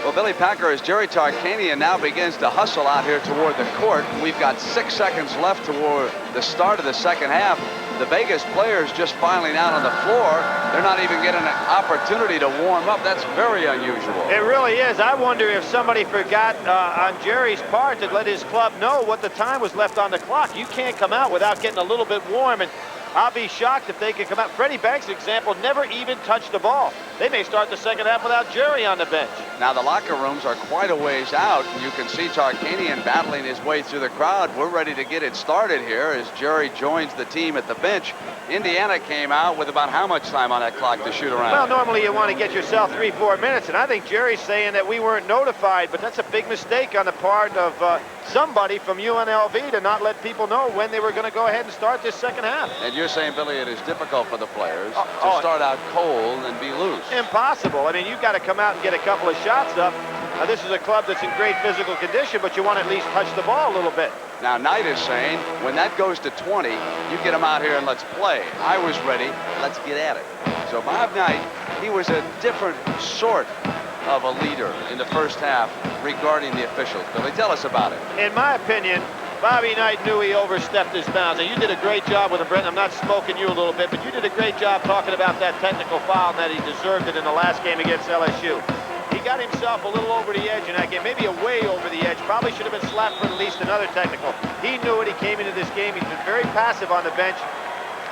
Well, Billy Packer, as Jerry Tarkanian now begins to hustle out here toward the court. We've got 6 seconds left toward the start of the second half. The Vegas players just filing out on the floor. They're not even getting an opportunity to warm up. That's very unusual. It really is. I wonder if somebody forgot on Jerry's part to let his club know what the time was left on the clock. You can't come out without getting a little bit warm, and I'll be shocked if they can come out. Freddie Banks' example, never even touched the ball. They may start the second half without Jerry on the bench. Now the locker rooms are quite a ways out, and you can see Tarkanian battling his way through the crowd. We're ready to get it started here as Jerry joins the team at the bench. Indiana came out with about how much time on that clock to shoot around? Well, normally you want to get yourself 3-4 minutes, and I think Jerry's saying that we weren't notified, but that's a big mistake on the part of somebody from UNLV to not let people know when they were going to go ahead and start this second half. And you're saying, Billy, it is difficult for the players to start out cold and be loose. Impossible. I mean, you've got to come out and get a couple of shots up. Now, this is a club that's in great physical condition, but you want to at least touch the ball a little bit. Now, Knight is saying, when that goes to 20, you get him out here and let's play. I was ready. Let's get at it. So Bob Knight, he was a different sort of a leader in the first half regarding the officials. Billy, tell us about it. In my opinion, Bobby Knight knew he overstepped his bounds. Now, you did a great job with him, Brent. I'm not smoking you a little bit, but you did a great job talking about that technical foul and that he deserved it in the last game against LSU. He got himself a little over the edge in that game, maybe a way over the edge. Probably should have been slapped for at least another technical. He knew it. He came into this game. He's been very passive on the bench.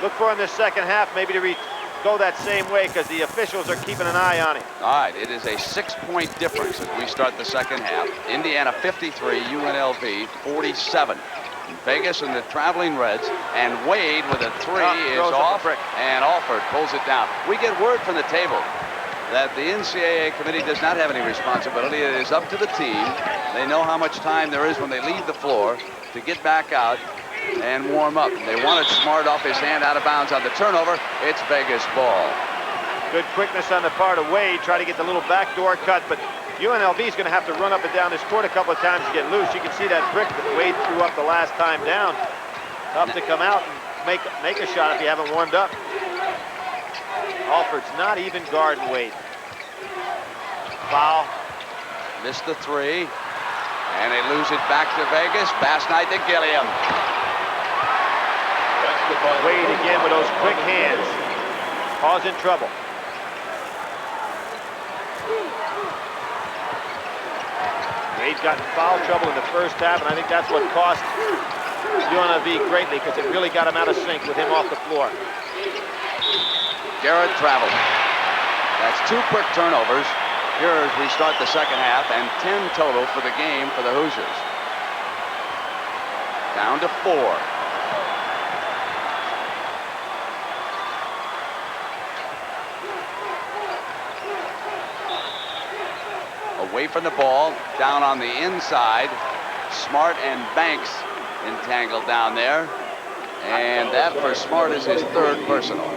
Look for him this second half maybe to go that same way because the officials are keeping an eye on him. All right, it is a 6-point difference as we start the second half. Indiana 53, UNLV 47. Vegas and the traveling Reds, and Wade with a three is off, and Alford pulls it down. We get word from the table that the NCAA committee does not have any responsibility. It is up to the team. They know how much time there is when they leave the floor to get back out and warm up. They wanted Smart off his hand out of bounds on the turnover. It's Vegas ball. Good quickness on the part of Wade. Try to get the little backdoor cut, but UNLV is going to have to run up and down this court a couple of times to get loose. You can see that brick that Wade threw up the last time down. Tough to come out and make a shot if you haven't warmed up. Alford's not even guarding Wade. Foul. Missed the three. And they lose it back to Vegas. Pass night to Gilliam. Wade again with those quick hands. Causing trouble. Wade's got in foul trouble in the first half, and I think that's what cost UNLV greatly because it really got him out of sync with him off the floor. Garrett traveled. That's 2 quick turnovers. Here as we start the second half, and 10 total for the game for the Hoosiers. Down to 4. Away from the ball, down on the inside. Smart and Banks entangled down there. And that for Smart is his 3rd personal.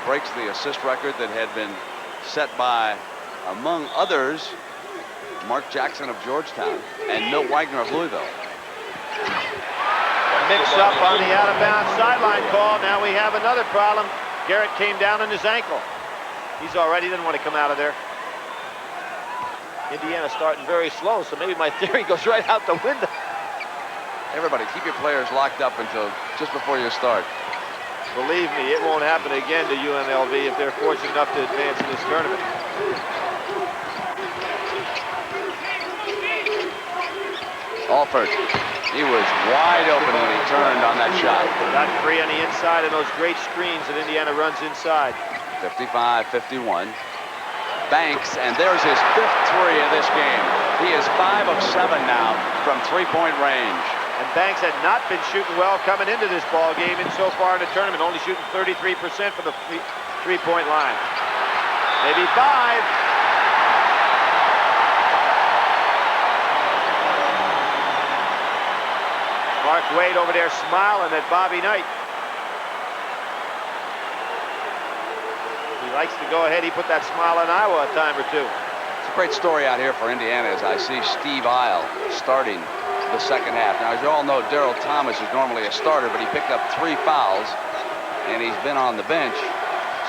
Breaks the assist record that had been set by, among others, Mark Jackson of Georgetown and Milt Wagner of Louisville. Mix up on the out-of-bounds sideline call. Now we have another problem. Garrett came down on his ankle. He's all right. He didn't want to come out of there. Indiana starting very slow, so maybe my theory goes right out the window. Everybody, keep your players locked up until just before you start. Believe me, it won't happen again to UNLV if they're fortunate enough to advance in this tournament. Alford, he was wide open when he turned on that shot. Got free on the inside and those great screens that Indiana runs inside. 55-51. Banks, and there's his 5th three of this game. He is 5 of 7 now from 3-point range. And Banks had not been shooting well coming into this ball game and so far in the tournament, only shooting 33% from the 3-point line. Maybe 5. Mark Wade over there smiling at Bobby Knight. He likes to go ahead. He put that smile on Iowa a time or two. It's a great story out here for Indiana as I see Steve Isle starting the second half. Now, as you all know, Daryl Thomas is normally a starter, but he picked up 3 fouls, and he's been on the bench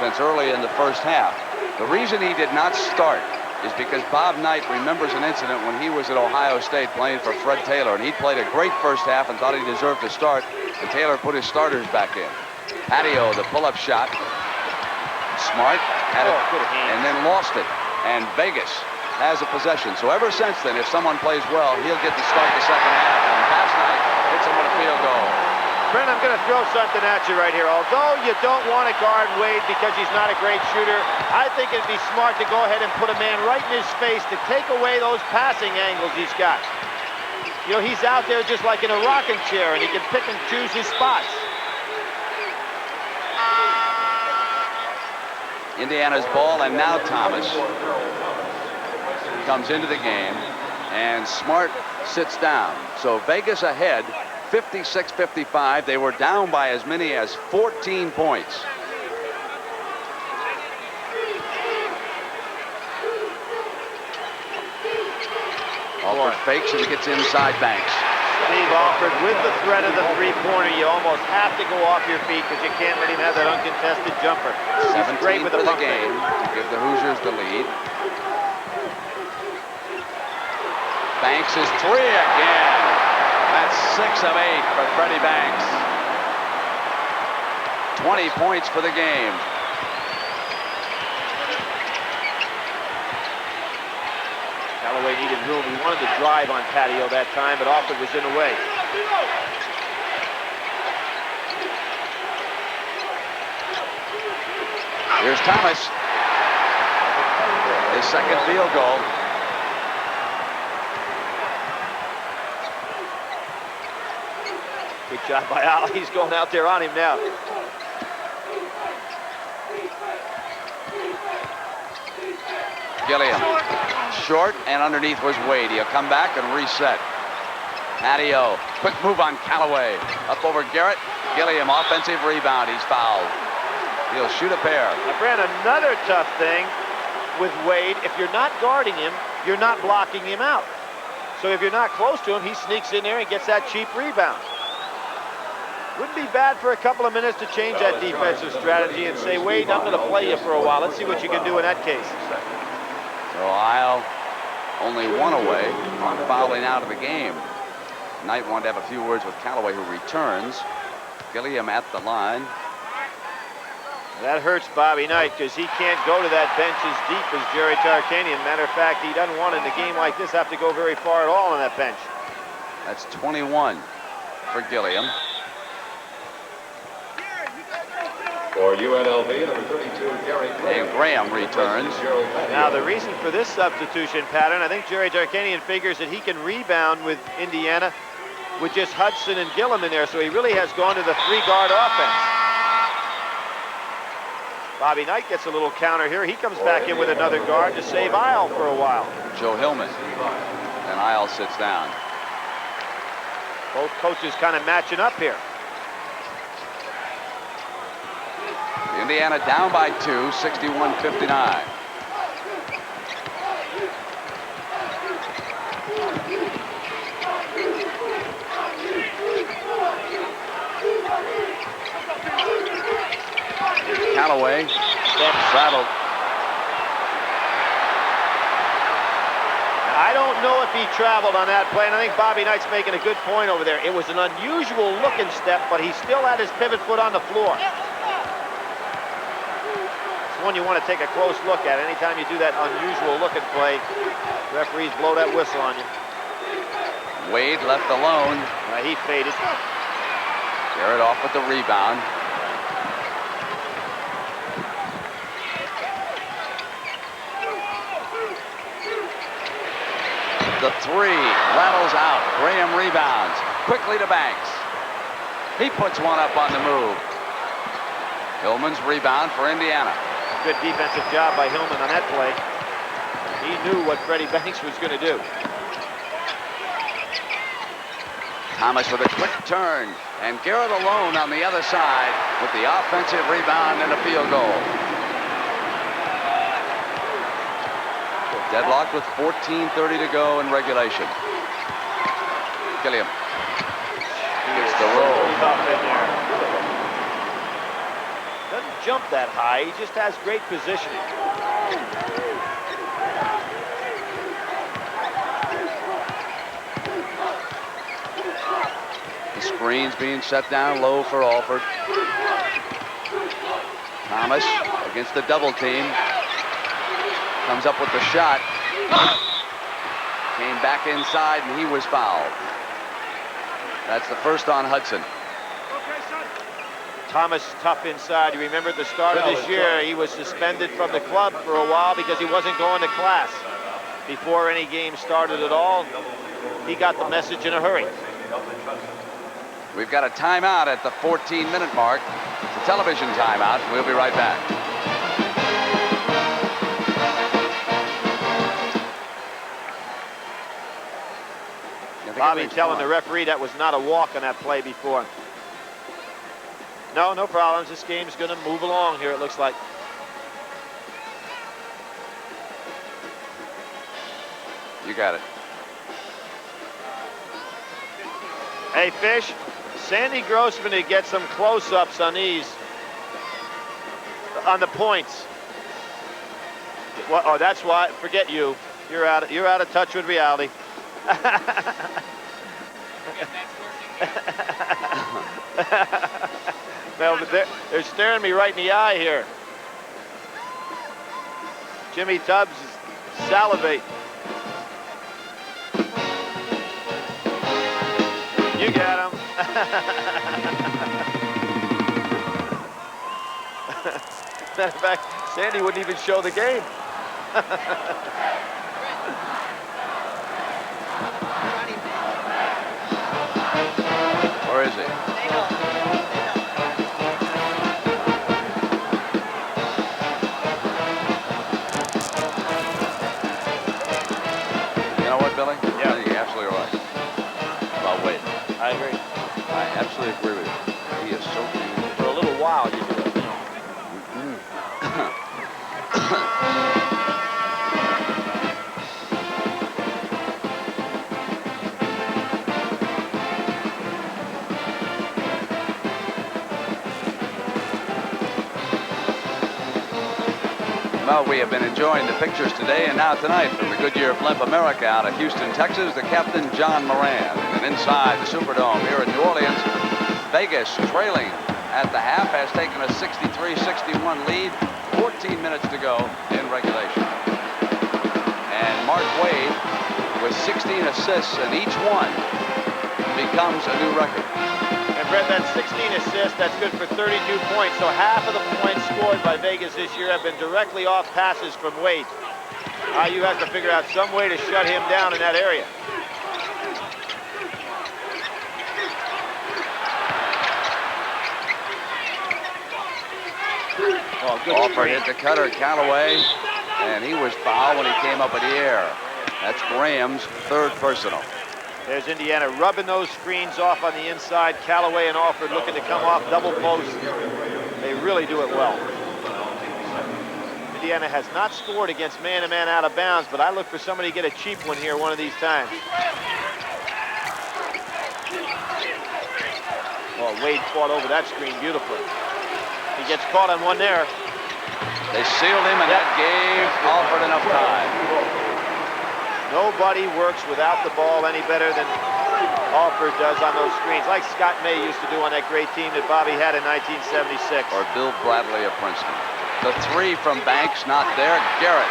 since early in the first half. The reason he did not start is because Bob Knight remembers an incident when he was at Ohio State playing for Fred Taylor, and he played a great first half and thought he deserved to start, and Taylor put his starters back in. Patio, the pull-up shot. Smart had it and then lost it, and Vegas has a possession. So ever since then, if someone plays well, he'll get to start the second half, and last night hits him with a field goal. Brent, I'm going to throw something at you right here. Although you don't want to guard Wade because he's not a great shooter, I think it'd be smart to go ahead and put a man right in his face to take away those passing angles he's got. You know, he's out there just like in a rocking chair, and he can pick and choose his spots. Indiana's ball, and now Thomas comes into the game, and Smart sits down. So Vegas ahead, 56-55. They were down by as many as 14 points. Alford fakes and gets inside Banks. Steve Alford with the threat of the three-pointer. You almost have to go off your feet because you can't let him have that uncontested jumper. He's great with the game to give the Hoosiers the lead. Banks is 3 again. That's 6 of 8 for Freddie Banks. 20 points for the game. Callaway needed room. He wanted to drive on Patio that time, but Alford was in the way. Here's Thomas. His second field goal. Good job by Al. He's going out there on him now. Gilliam. Short, and underneath was Wade. He'll come back and reset. Patio. Quick move on Callaway. Up over Garrett. Gilliam, offensive rebound. He's fouled. He'll shoot a pair. Now, Brent, another tough thing with Wade, if you're not guarding him, you're not blocking him out. So if you're not close to him, he sneaks in there and gets that cheap rebound. Wouldn't be bad for a couple of minutes to change that defensive strategy and say, Wade, I'm going to play you for a while. Let's see what you can do in that case. So Isle only 1 away on fouling out of the game. Knight wanted to have a few words with Callaway, who returns. Gilliam at the line. That hurts Bobby Knight because he can't go to that bench as deep as Jerry Tarkanian. Matter of fact, he doesn't want in a game like this have to go very far at all on that bench. That's 21 for Gilliam. For UNLV, number 32, Gary And Graham returns. Now, the reason for this substitution pattern, I think Jerry Tarkanian figures that he can rebound with Indiana with just Hudson and Gillum in there, so he really has gone to the 3-guard offense. Bobby Knight gets a little counter here. He comes back in with another guard to save Isle for a while. Joe Hillman. And Isle sits down. Both coaches kind of matching up here. Indiana down by 2, 61-59. Callaway straddled. I don't know if he traveled on that play, and I think Bobby Knight's making a good point over there. It was an unusual looking step, but he still had his pivot foot on the floor. It's one you want to take a close look at. Anytime you do that unusual looking play, referees blow that whistle on you. Wade left alone. He faded. Garrett off with the rebound. The 3 rattles out. Graham rebounds. Quickly to Banks. He puts one up on the move. Hillman's rebound for Indiana. Good defensive job by Hillman on that play. He knew what Freddie Banks was going to do. Thomas with a quick turn, and Garrett alone on the other side with the offensive rebound and a field goal. Deadlocked with 14:30 to go in regulation. Gilliam gets the roll. Doesn't jump that high. He just has great positioning. The screen's being set down low for Alford. Thomas against the double team. Comes up with the shot. Came back inside and he was fouled. That's the first on Hudson. Thomas tough inside. You remember at the start of this year, he was suspended from the club for a while because he wasn't going to class. Before any game started at all, he got the message in a hurry. We've got a timeout at the 14-minute mark. It's a television timeout. We'll be right back. Bobby telling the referee that was not a walk on that play before. No problems. This game's going to move along here, it looks like. You got it. Hey, Fish, Sandy Grossman to get some close-ups on these, on the points. Well, oh, that's why. Forget you. You're out of touch with reality. Well, they're staring me right in the eye here. Jimmy Tubbs is salivating. You got him. Matter of fact, Sandy wouldn't even show the game. Where is he? You know what, Billy? Yeah. You're absolutely right about Wade. I agree. I absolutely agree with you. He is so good. For a little while, you do it. Well, we have been enjoying the pictures today and now tonight from the Goodyear Blimp America out of Houston, Texas, the captain, John Moran. And inside the Superdome here in New Orleans, Vegas trailing at the half has taken a 63-61 lead, 14 minutes to go in regulation. And Mark Wade with 16 assists, and each one becomes a new record. And Brent, that's 16 assists. That's good for 32 points. So half of the points scored by Vegas this year have been directly off passes from Wade. IU has to figure out some way to shut him down in that area. Oh, good Alford hit the cutter, Callaway, and he was fouled when he came up in the air. That's Graham's third personal. There's Indiana rubbing those screens off on the inside. Callaway and Alford looking to come off double post. They really do it well. Indiana has not scored against man-to-man out of bounds, but I look for somebody to get a cheap one here one of these times. Well, Wade fought over that screen beautifully. He gets caught on one there. They sealed him, and that gave Alford enough time. Nobody works without the ball any better than Alford does on those screens, like Scott May used to do on that great team that Bobby had in 1976. Or Bill Bradley of Princeton. The three from Banks, not there. Garrett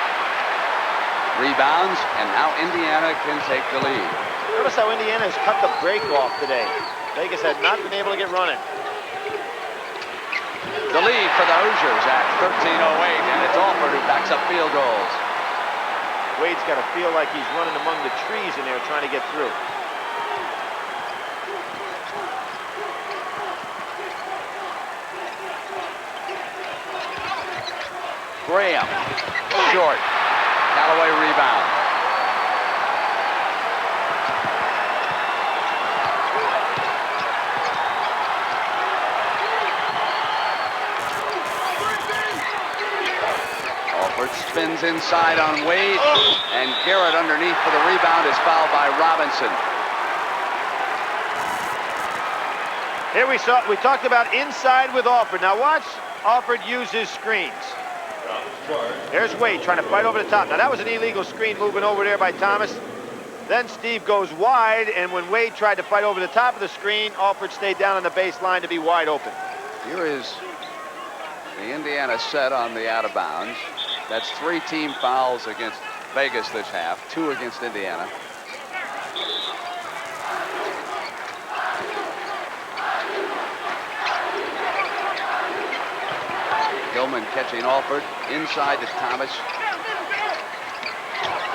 rebounds, and now Indiana can take the lead. Notice how Indiana has cut the break off today. Vegas had not been able to get running. The lead for the Hoosiers at 13:08, and it's Alford who backs up field goals. Wade's got to feel like he's running among the trees in there trying to get through. Graham, short. Callaway rebound. spins inside on Wade, and Garrett underneath for the rebound is fouled by Robinson. Here we talked about inside with Alford. Now watch Alford use his screens. Here's Wade trying to fight over the top. Now that was an illegal screen moving over there by Thomas. Then Steve goes wide, and when Wade tried to fight over the top of the screen, Alford stayed down on the baseline to be wide open. Here is the Indiana set on the out of bounds. That's 3 team fouls against Vegas this half, 2 against Indiana. Hillman catching Alford inside to Thomas.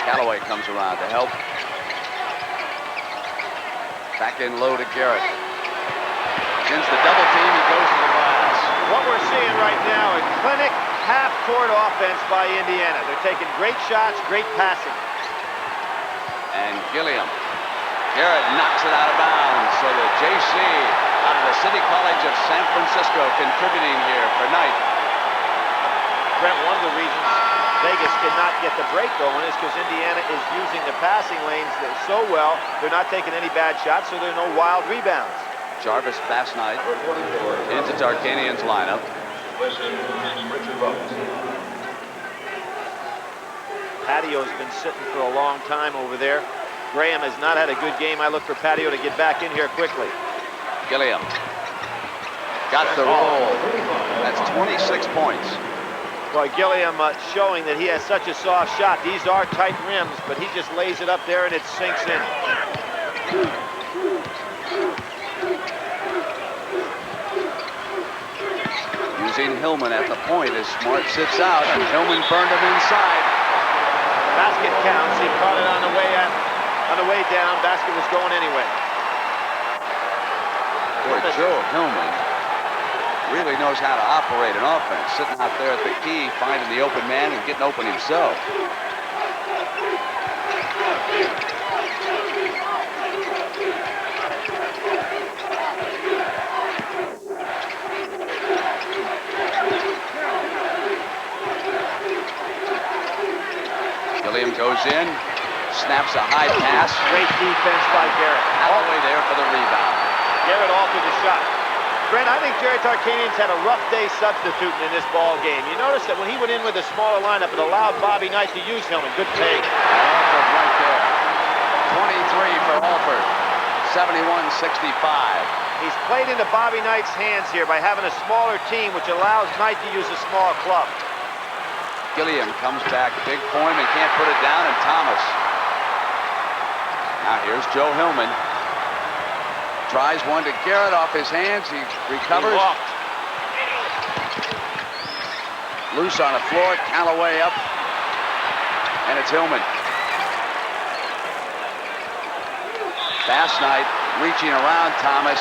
Callaway comes around to help. Back in low to Garrett. Against the double team, he goes to the glass. What we're seeing right now is clinic half-court offense by Indiana. They're taking great shots, great passing. And Gilliam. Garrett knocks it out of bounds. So the JC out of the City College of San Francisco contributing here for Knight. Brent, one of the reasons Vegas could not get the break going is because Indiana is using the passing lanes so well. They're not taking any bad shots, so there are no wild rebounds. Jarvis Bassnight into Tarkanian's lineup. Patio's been sitting for a long time over there. Graham has not had a good game. I look for Patio to get back in here quickly. Gilliam got the roll. That's 26 points. Well, Gilliam showing that he has such a soft shot. These are tight rims, but he just lays it up there and it sinks in. Using Hillman at the point as Smart sits out, and Hillman burned him inside. Basket counts. He caught it on the way down. Basket was going anyway. Boy, Joe Hillman really knows how to operate an offense, sitting out there at the key, finding the open man and getting open himself. Gilliam goes in, snaps a high pass. Great defense by Garrett. All the way there for the rebound. Garrett altered the shot. Brent, I think Jerry Tarkanian's had a rough day substituting in this ball game. You notice that when he went in with a smaller lineup, it allowed Bobby Knight to use Hillman. Good pay. Alford right there. 23 for Alford. 71-65. He's played into Bobby Knight's hands here by having a smaller team, which allows Knight to use a small club. Gilliam comes back, big point, and can't put it down, and Thomas. Now here's Joe Hillman. Tries one to Garrett off his hands. He recovers. Loose on the floor. Callaway up. And it's Hillman. Bassnight reaching around Thomas.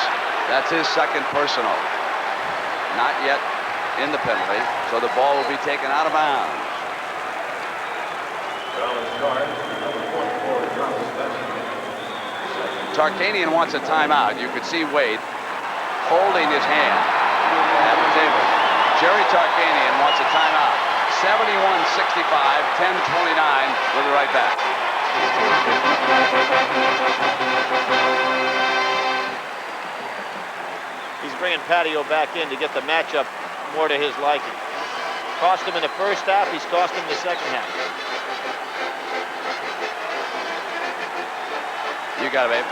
That's his second personal. Not yet in the penalty. So the ball will be taken out of bounds. Tarkanian wants a timeout. You could see Wade holding his hand at the table. Jerry Tarkanian wants a timeout. 71-65, 10:29. We'll be right back. He's bringing Patio back in to get the matchup more to his liking. Cost him in the first half. He's cost him in the second half. You got it, babe.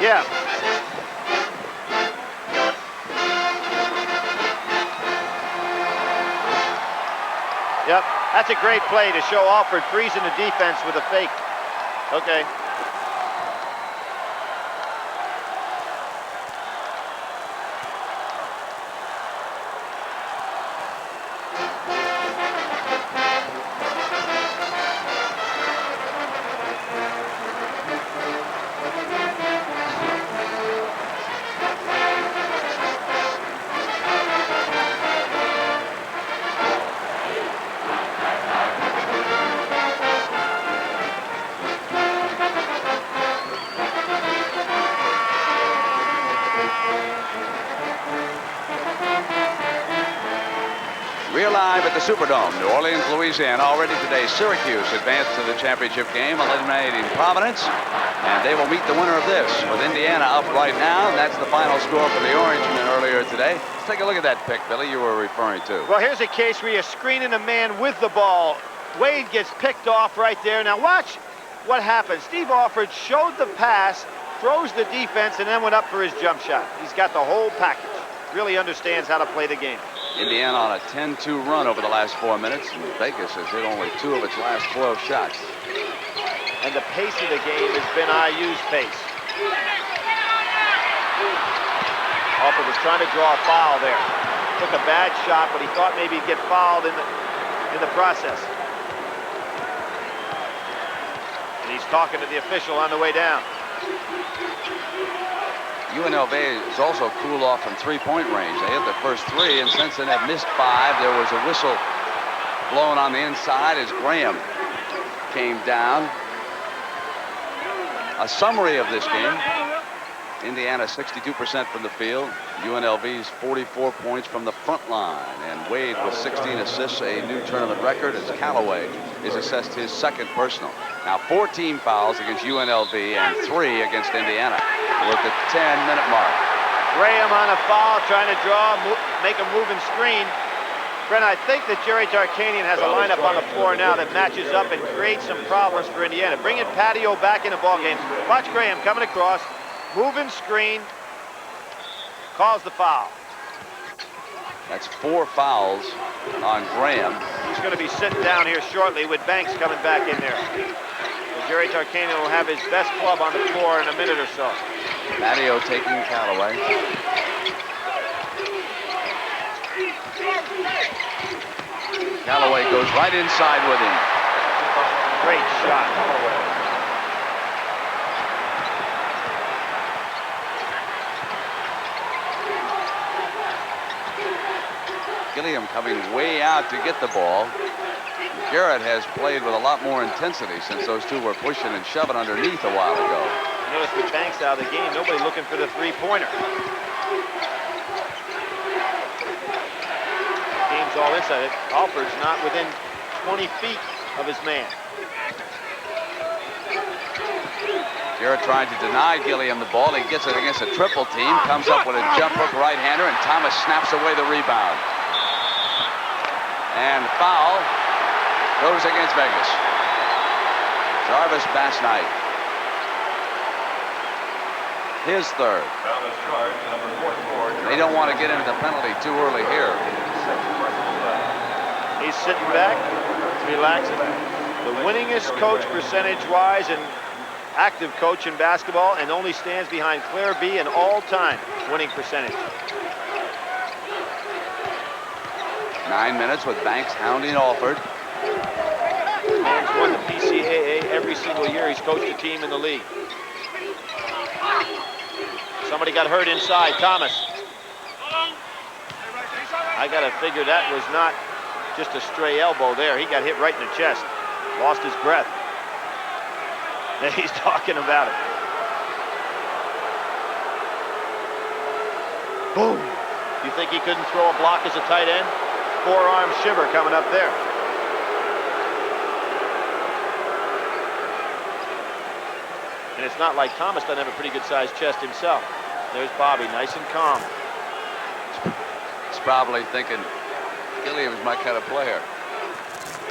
Yeah. Yep, that's a great play to show Alford freezing the defense with a fake. Okay. live at the Superdome, New Orleans, Louisiana. Already today, Syracuse advanced to the championship game, eliminating Providence. And they will meet the winner of this, with Indiana up right now. And that's the final score for the Orangemen earlier today. Let's take a look at that pick, Billy, you were referring to. Well, here's a case where you're screening a man with the ball. Wade gets picked off right there. Now watch what happens. Steve Alford showed the pass, throws the defense, and then went up for his jump shot. He's got the whole package. Really understands how to play the game. Indiana on a 10-2 run over the last 4 minutes. And Vegas has hit only 2 of its last 12 shots. And the pace of the game has been IU's pace. Alford was trying to draw a foul there. Took a bad shot, but he thought maybe he'd get fouled in the process. And he's talking to the official on the way down. UNLV is also cooled off from three-point range. They hit their first 3, and since then have missed 5. There was a whistle blown on the inside as Graham came down. A summary of this game. Indiana 62% from the field. UNLV's 44 points from the front line. And Wade with 16 assists, a new tournament record, as Callaway is assessed his second personal. Now 14 fouls against UNLV and 3 against Indiana. We're at the 10-minute mark. Graham on a foul, trying to draw, make a moving screen. Brent, I think that Jerry Tarkanian has a lineup on the floor now that matches up and creates some problems for Indiana. Bringing Patio back in the ballgame. Watch Graham coming across, moving screen, calls the foul. That's 4 fouls on Graham. He's going to be sitting down here shortly with Banks coming back in there. So Jerry Tarkanian will have his best club on the floor in a minute or so. Patio taking Callaway. Callaway goes right inside with him. Great shot. Gilliam coming way out to get the ball. Garrett has played with a lot more intensity since those two were pushing and shoving underneath a while ago. Notice with Banks out of the game, nobody looking for the three-pointer. Game's all inside it. Alford's not within 20 feet of his man. Garrett trying to deny Gilliam the ball. He gets it against a triple team, comes up with a jump hook right-hander, and Thomas snaps away the rebound. And foul goes against Vegas. Jarvis Bass-Knight. His third. They don't want to get into the penalty too early here. He's sitting back, relaxing. The winningest coach percentage-wise and active coach in basketball, and only stands behind Claire B in all-time winning percentage. 9 minutes with Banks hounding Alford. Man's won the PCAA every single year he's coached a team in the league. Somebody got hurt inside, Thomas. I gotta figure that was not just a stray elbow there. He got hit right in the chest, lost his breath. He's talking about it. Boom. You think he couldn't throw a block as a tight end? Forearm shiver coming up there. And it's not like Thomas doesn't have a pretty good sized chest himself. There's Bobby, nice and calm. He's probably thinking Gilliam's my kind of player.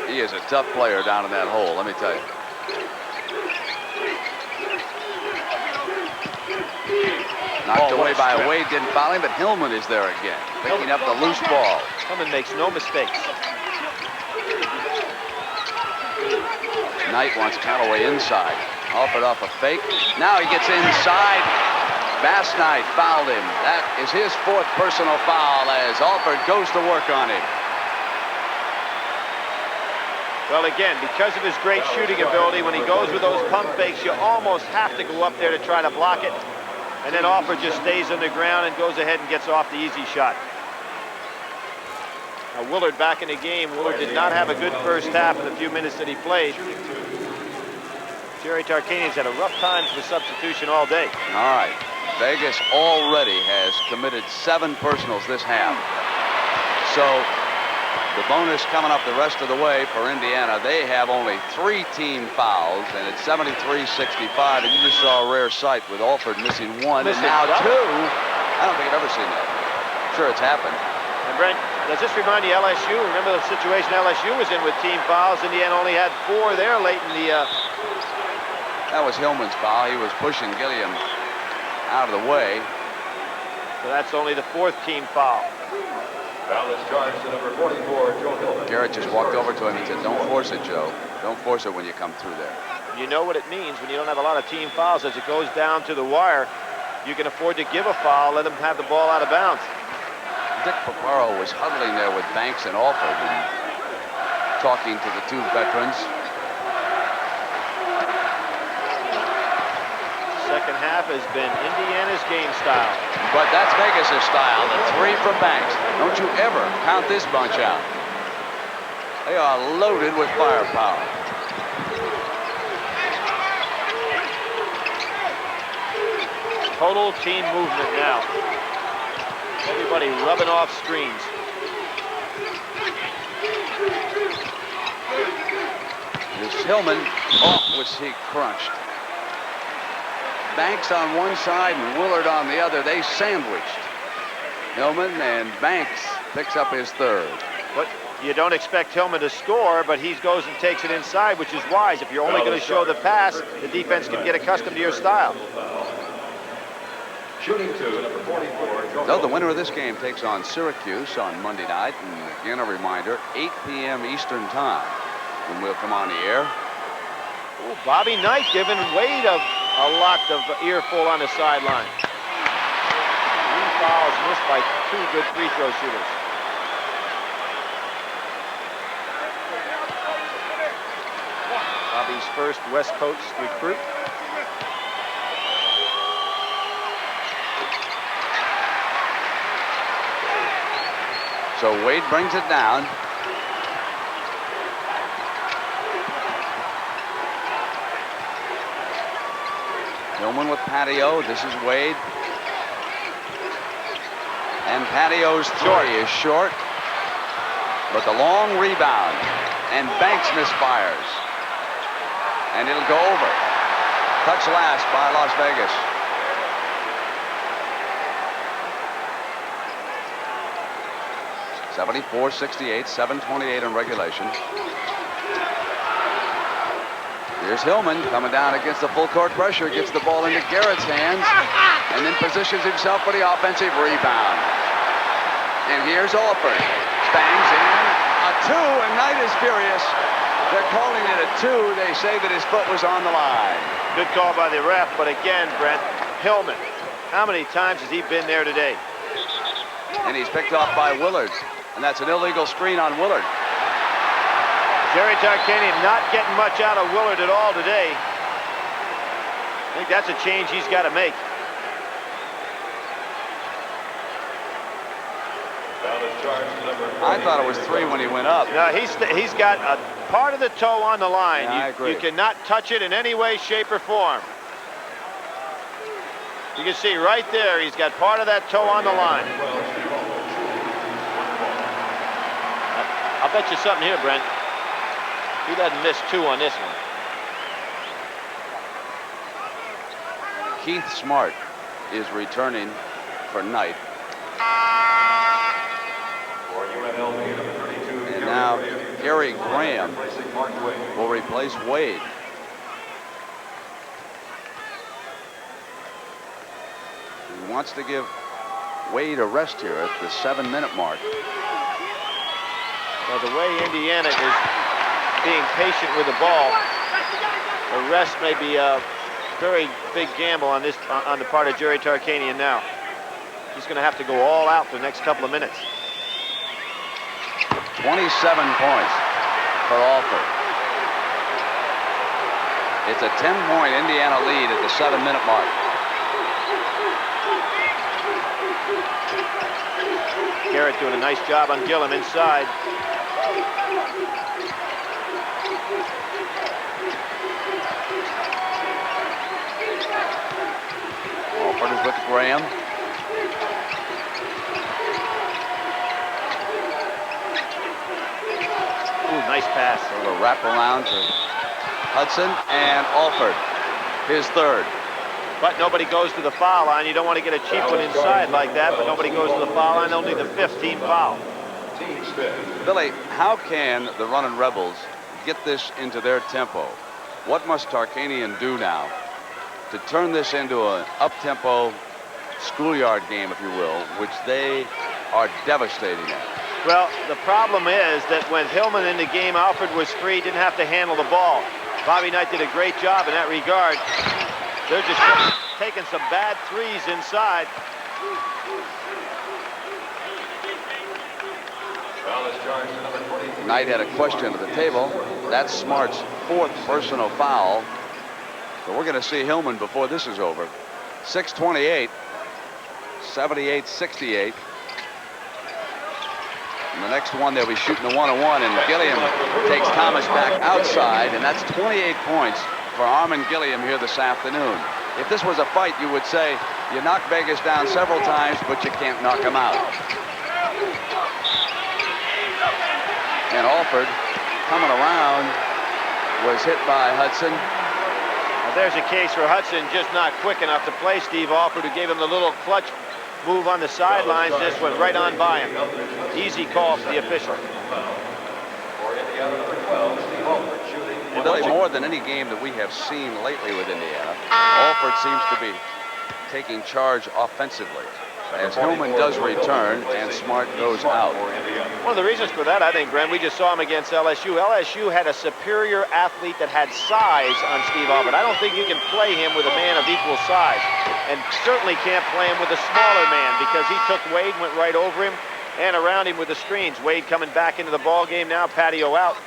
He is a tough player down in that hole, let me tell you. Knocked away by Wade, didn't foul him, but Hillman is there again, picking up the loose ball. Hillman makes no mistakes. Knight wants Callaway inside. Offered off a fake. Now he gets inside. Bass-Knight fouled him. That is his 4th personal foul as Alford goes to work on him. Well, again, because of his great shooting ability, when he goes with those pump fakes, you almost have to go up there to try to block it. And then Alford just stays on the ground and goes ahead and gets off the easy shot. Now, Willard back in the game. Willard did not have a good first half in the few minutes that he played. Jerry Tarkanian's had a rough time for substitution all day. All right. Vegas already has committed 7 personals this half. So The bonus coming up the rest of the way for Indiana. They have only 3 team fouls, and it's 73-65. And you just saw a rare sight with Alford missing 1 and now 2. I don't think I've ever seen that. Sure, it's happened. And Brent, does this remind you of LSU? Remember the situation LSU was in with team fouls? Indiana only had 4 there late in the... That was Hillman's foul. He was pushing Gilliam out of the way. So that's only the 4th team foul. Foul is charged to number 44, Joe Hillman. Garrett just walked over to him and said, "Don't force it, Joe. Don't force it when you come through there." You know what it means when you don't have a lot of team fouls. As it goes down to the wire, you can afford to give a foul, let them have the ball out of bounds. Dick Paparo was huddling there with Banks and Alford and talking to the 2 veterans. Second half has been Indiana's game style. But that's Vegas' style, the 3 from Banks. Don't you ever count this bunch out. They are loaded with firepower. Total team movement now. Everybody rubbing off screens. This Hillman, was he crunched. Banks on one side and Willard on the other. They sandwiched. Hillman, and Banks picks up his 3rd. But you don't expect Hillman to score, but he goes and takes it inside, which is wise. If you're only going to show the pass, the defense can get accustomed to your style. Shooting 2, number 44, So the winner of this game takes on Syracuse on Monday night. And again, a reminder, 8 p.m. Eastern time when we'll come on the air. Ooh, Bobby Knight giving Wade a lot of earful on the sideline. 3 fouls missed by 2 good free throw shooters. Bobby's first West Coast recruit. So Wade brings it down. Hillman with Patio. This is Wade. And Patio's 3 is short. But the long rebound. And Banks misfires. And it'll go over. Touch last by Las Vegas. (74-68), 7:28 in regulation. Here's Hillman coming down against the full court pressure, gets the ball into Garrett's hands, and then positions himself for the offensive rebound. And here's Alford. Bangs in. A 2, and Knight is furious. They're calling it a 2. They say that his foot was on the line. Good call by the ref, but again, Brent, Hillman, how many times has he been there today? And he's picked off by Willard, and that's an illegal screen on Willard. Jerry Tarkanian not getting much out of Willard at all today. I think that's a change he's got to make. I thought it was 3 when he went up. No, he's got a part of the toe on the line. Yeah, I agree. You cannot touch it in any way, shape, or form. You can see right there, he's got part of that toe on the line. I'll bet you something here, Brent. He doesn't miss 2 on this one. Keith Smart is returning for Knight. And now Gary Graham will replace Wade. He wants to give Wade a rest here at the 7-minute mark. Well, the way Indiana is being patient with the ball, a rest may be a very big gamble on the part of Jerry Tarkanian now. He's going to have to go all out for the next couple of minutes. 27 points for Alford. It's a 10-point Indiana lead at the 7-minute mark. Garrett doing a nice job on Gillum inside. Alford is with Graham. Nice pass. Sort of a wraparound to Hudson and Alford, his third. But nobody goes to the foul line. You don't want to get a cheap one inside like that, but nobody goes to the foul line. Only the 15th foul. Billy, how can the Runnin Rebels get this into their tempo? What must Tarkanian do now to turn this into an up-tempo schoolyard game, if you will, which they are devastating at? Well, the problem is that when Hillman in the game, Alford was free, didn't have to handle the ball. Bobby Knight did a great job in that regard. They're just taking some bad threes inside. Knight had a question at the table. That's Smart's 4th personal foul. So we're going to see Hillman before this is over. 6:28, 78-68. And the next one, they'll be shooting the one-on-one, and Gilliam takes Thomas back outside, and that's 28 points for Armin Gilliam here this afternoon. If this was a fight, you would say you knocked Vegas down several times, but you can't knock him out. And Alford, coming around, was hit by Hudson. Now there's a case for Hudson just not quick enough to play Steve Alford, who gave him the little clutch move on the sidelines. This went right on by him. Easy call for the official. And Billy, more than any game that we have seen lately with Indiana, Alford seems to be taking charge offensively as Hillman does return and Smart goes out. One of the reasons for that, I think, Brent, we just saw him against LSU. LSU had a superior athlete that had size on Steve Alford. I don't think you can play him with a man of equal size, and certainly can't play him with a smaller man, because he took Wade, went right over him and around him with the screens. Wade coming back into the ball game now, patio out.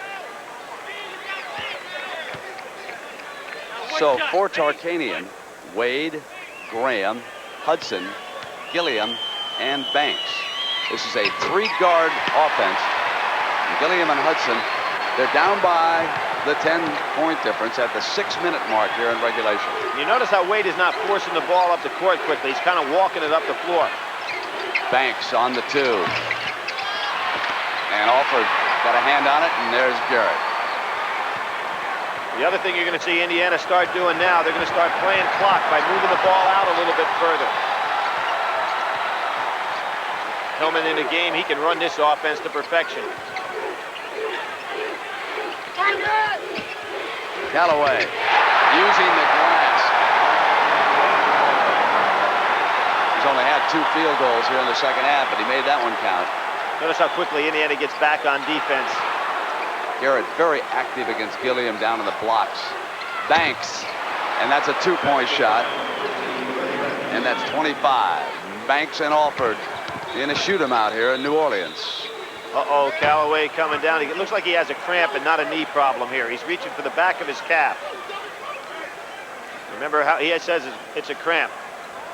So for Tarkanian, Wade, Graham, Hudson, Gilliam, and Banks. This is a 3-guard offense. Gilliam and Hudson, they're down by the 10-point difference at the 6-minute mark here in regulation. You notice how Wade is not forcing the ball up the court quickly. He's kind of walking it up the floor. Banks on the 2. And Alford got a hand on it, and there's Garrett. The other thing you're going to see Indiana start doing now, they're going to start playing clock by moving the ball out a little bit further. Hillman in the game, he can run this offense to perfection. Callaway using the glass. He's only had 2 field goals here in the second half, but he made that one count. Notice how quickly Indiana gets back on defense. Garrett very active against Gilliam down in the blocks. Banks, and that's a 2-point shot. And that's 25. Banks and Alford in a shoot 'em out here in New Orleans. Uh-oh, Callaway coming down. It looks like he has a cramp and not a knee problem here. He's reaching for the back of his calf. Remember how he says it's a cramp.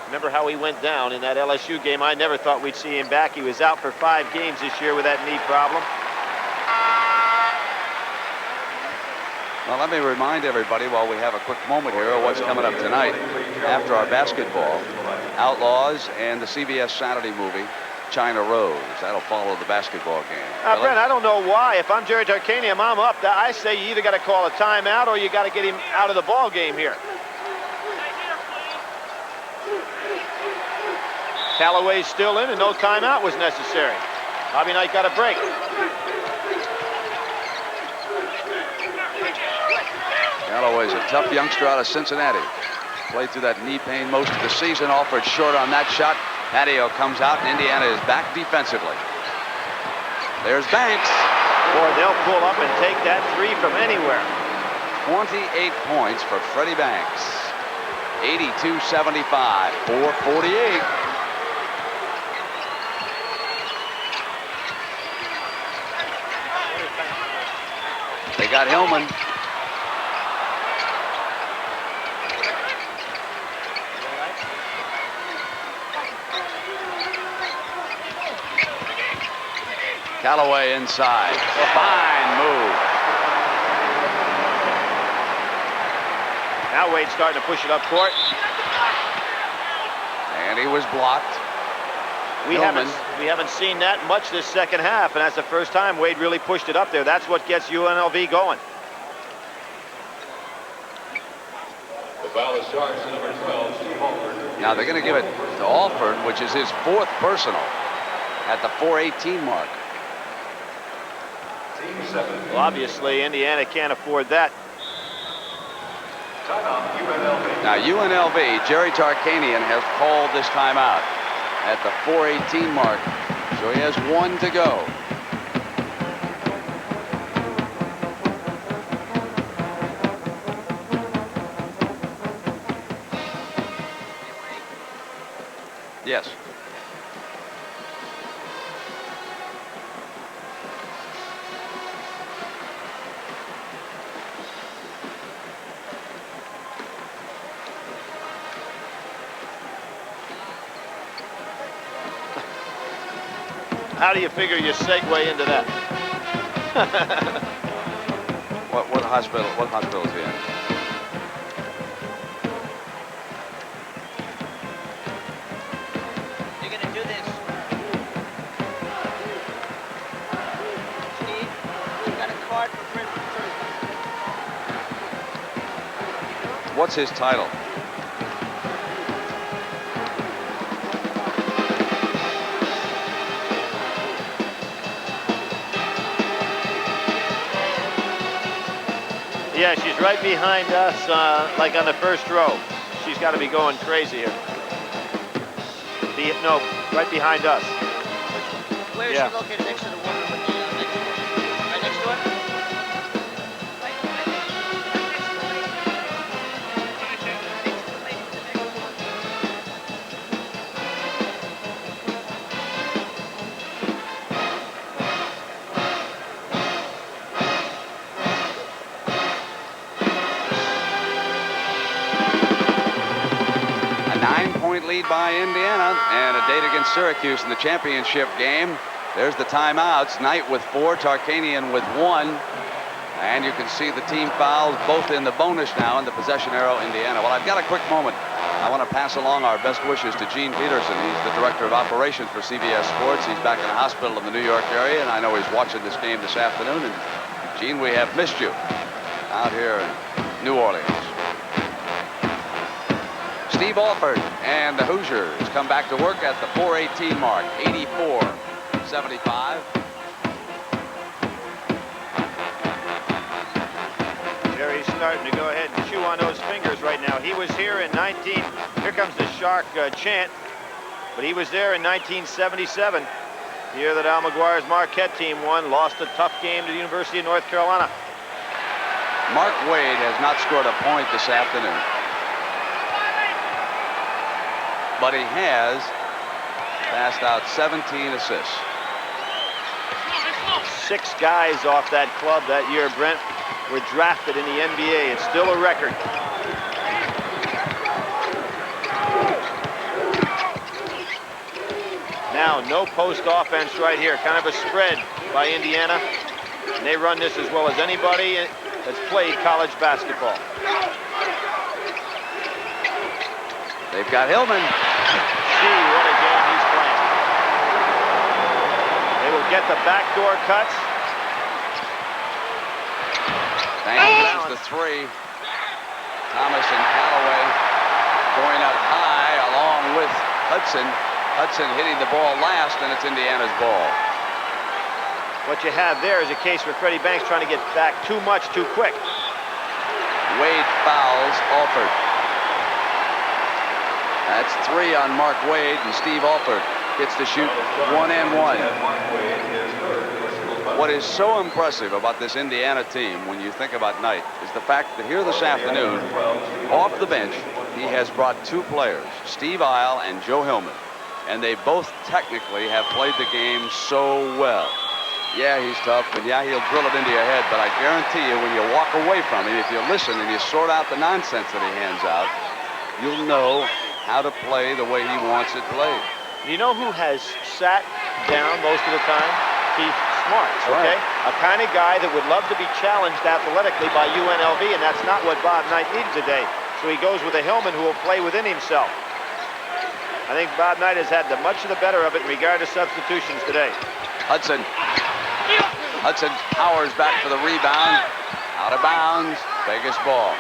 Remember how he went down in that LSU game? I never thought we'd see him back. He was out for 5 games this year with that knee problem. Well, let me remind everybody while we have a quick moment here of what's coming up tonight after our basketball. Outlaws and the CBS Saturday movie, China Rose. That'll follow the basketball game. Brent, I don't know why. If I'm Jerry Tarkanian, I'm up. I say you either got to call a timeout or you got to get him out of the ball game here. Callaway's still in and no timeout was necessary. Bobby Knight got a break. Callaway's a tough youngster out of Cincinnati. Played through that knee pain most of the season. Alford short on that shot. Patio comes out and Indiana is back defensively. There's Banks. Boy, they'll pull up and take that 3 from anywhere. 28 points for Freddie Banks. 82-75, 4:48. They got Hillman. Callaway inside. A fine move. Now Wade's starting to push it up court. And he was blocked. We haven't seen that much this second half, and that's the first time Wade really pushed it up there. That's what gets UNLV going. The foul is charged to number 12, Steve Alford. Now they're going to give it to Alford, which is his 4th personal at the 4:18 mark. Well, obviously, Indiana can't afford that. Timeout, UNLV. Now, UNLV, Jerry Tarkanian has called this timeout at the 4:18 mark, so he has 1 to go. Yes. How do you figure you segue into that? What hospital? What hospital is he in? You're gonna do this. Steve, you got a card for Brent. What's his title? Yeah, she's right behind us, like on the first row. She's got to be going crazy here. No, right behind us. Where is she located? Next to the woman with the next one? Right next to her? Lead by Indiana, and a date against Syracuse in the championship game. There's the timeouts. Knight with 4, Tarkanian with 1, and you can see the team fouls both in the bonus now in the possession arrow, Indiana. Well, I've got a quick moment. I want to pass along our best wishes to Gene Peterson. He's the director of operations for CBS Sports. He's back in a hospital in the New York area, and I know he's watching this game this afternoon. And Gene, we have missed you out here in New Orleans. Steve Alford and the Hoosiers come back to work at the 4:18 mark, 84-75. Jerry's starting to go ahead and chew on those fingers right now. He was here in here comes the Shark chant, but he was there in 1977, the year that Al McGuire's Marquette team won, lost a tough game to the University of North Carolina. Mark Wade has not scored a point this afternoon, but he has passed out 17 assists. 6 guys off that club that year, Brent, were drafted in the NBA. It's still a record. Now, no post offense right here. Kind of a spread by Indiana. And they run this as well as anybody that's played college basketball. They've got Hillman. Gee, what a game he's playing. They will get the backdoor cuts. Thanks the 3. Thomas and Callaway going up high along with Hudson. Hudson hitting the ball last, and it's Indiana's ball. What you have there is a case where Freddie Banks trying to get back too much too quick. Wade fouls Alford. That's 3 on Mark Wade, and Steve Alford gets to shoot 1 and 1. What is so impressive about this Indiana team, when you think about Knight, is the fact that here this afternoon, off the bench, he has brought 2 players, Steve Isle and Joe Hillman, and they both technically have played the game so well. Yeah, he's tough, and yeah, he'll drill it into your head, but I guarantee you, when you walk away from him, if you listen and you sort out the nonsense that he hands out, you'll know how to play the way he wants it played. You know who has sat down most of the time? Keith Smarts, okay? Right. A kind of guy that would love to be challenged athletically by UNLV, and that's not what Bob Knight needs today. So he goes with a Hillman who will play within himself. I think Bob Knight has had much of the better of it in regard to substitutions today. Hudson powers back for the rebound. Out of bounds. Vegas ball.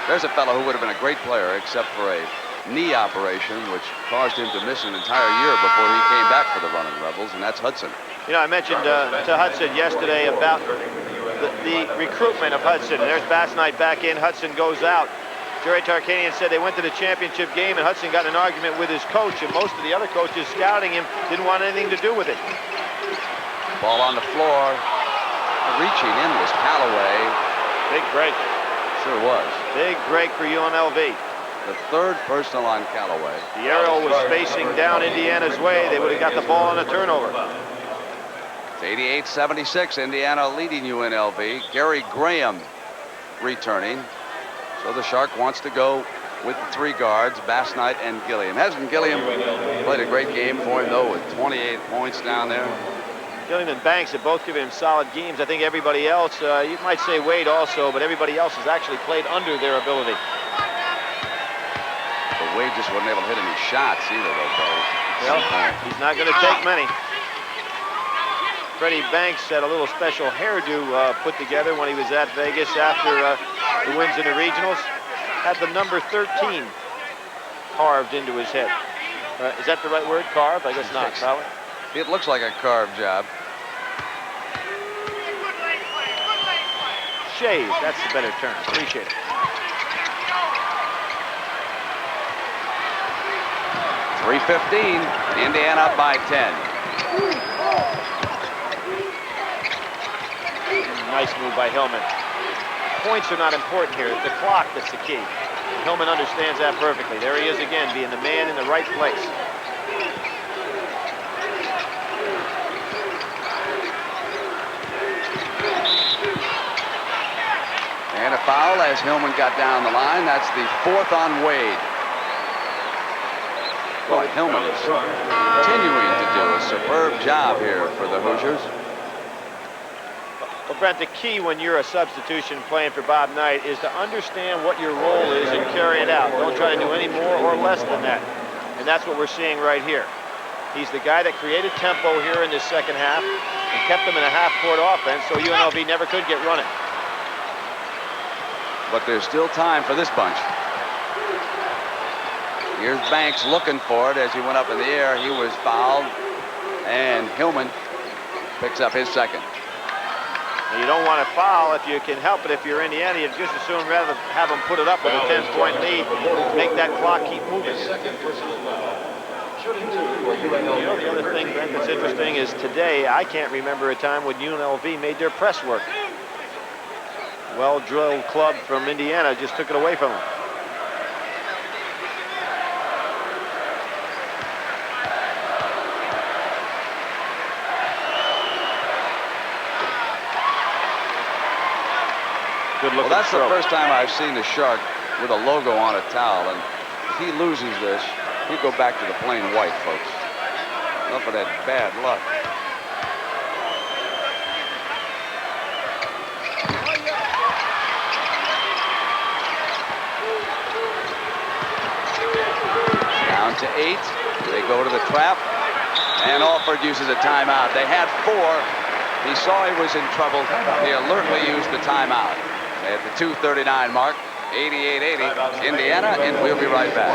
There's a fellow who would have been a great player except for a knee operation which caused him to miss an entire year before he came back for the Runnin Rebels, and that's Hudson. You know, I mentioned to Hudson yesterday about the recruitment of Hudson. There's Bass Knight back in. Hudson goes out. Jerry Tarkanian said they went to the championship game and Hudson got in an argument with his coach, and most of the other coaches scouting him didn't want anything to do with it. Ball on the floor. Reaching in was Callaway. Big break. Sure was. Big break for UNLV. The third personal on Callaway. The arrow was facing down Indiana's way. They would have got the ball on a turnover. It's 88-76, Indiana leading UNLV. Gary Graham returning. So the Shark wants to go with the three guards, Bass Knight and Gilliam. Hasn't Gilliam played a great game for him, though, with 28 points down there? Gilliam and Banks have both given him solid games. I think everybody else, you might say Wade also, but everybody else has actually played under their ability. But Wade just wasn't able to hit any shots either, though. Well, he's not going to take many. Freddie Banks had a little special hairdo put together when he was at Vegas after the wins in the regionals. Had the number 13 carved into his head. Is that the right word, carved? I guess not, probably. It looks like a carved job. Shaved, that's the better term. Appreciate it. 3:15, Indiana up by 10. Nice move by Hillman. Points are not important here. It's the clock that's the key. Hillman understands that perfectly. There he is again, being the man in the right place. And a foul as Hillman got down the line. That's the fourth on Wade. Boy, Hillman is continuing to do a superb job here for the Hoosiers. Well, Brent, the key when you're a substitution playing for Bob Knight is to understand what your role is and carry it out. Don't try to do any more or less than that. And that's what we're seeing right here. He's the guy that created tempo here in this second half and kept them in a half-court offense so UNLV never could get running. But there's still time for this bunch. Here's Banks looking for it as he went up in the air. He was fouled, and Hillman picks up his second. You don't want to foul if you can help it. If you're Indiana, you'd just as soon rather have them put it up with a 10-point lead, make that clock keep moving. You know, the other thing, Brent, that's interesting is today, I can't remember a time when UNLV made their press work. Well-drilled club from Indiana just took it away from them. Well, that's the first time I've seen the Shark with a logo on a towel, and if he loses this, he'll go back to the plain white, folks. Enough of that bad luck. Down to 8. They go to the trap, and Alford uses a timeout. They had 4. He saw he was in trouble. He alertly used the timeout. At the 2:39 mark, 88-80, Indiana, and we'll be right back.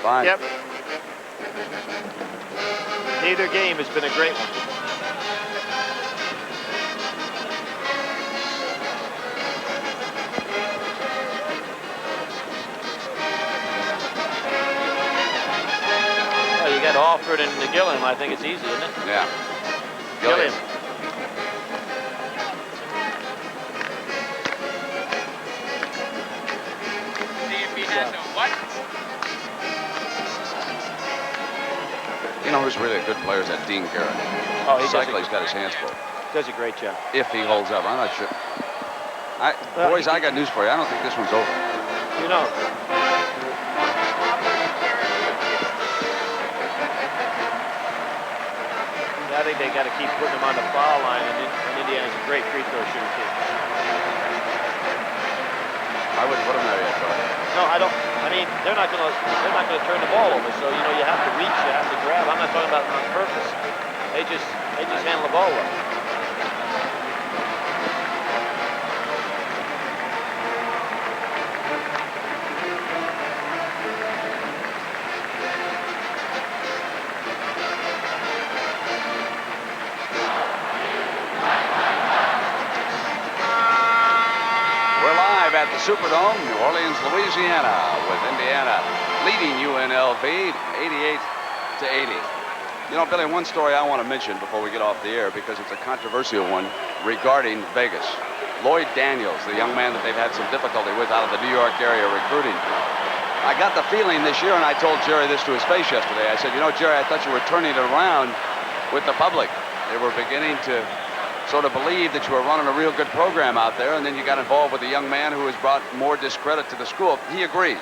Fine. Yep. Neither game has been a great one. Alford and Gilliam, I think it's easy, isn't it? Yeah. Gilliam. See if he has a what? You know who's really a good player is that Dean Garrett. Oh, he's got his hands full. Does a great job. If he holds up, I'm not sure. Boys, I got news for you. I don't think this one's over. You know. think they got to keep putting them on the foul line, and Indiana's a great free throw shooting team. I wouldn't put them there yet, Charlie. No, I don't. I mean, they're not going to turn the ball over. So you have to reach, you have to grab. I'm not talking about it on purpose. They just handle the ball well. At the Superdome, New Orleans, Louisiana, with Indiana leading UNLV 88-80. You know, Billy, one story I want to mention before we get off the air, because it's a controversial one regarding Vegas. Lloyd Daniels, the young man that they've had some difficulty with out of the New York area recruiting. I got the feeling this year, and I told Jerry this to his face yesterday. I said, you know, Jerry, I thought you were turning it around with the public. They were beginning to sort of believe that you were running a real good program out there, and then you got involved with a young man who has brought more discredit to the school. He agrees,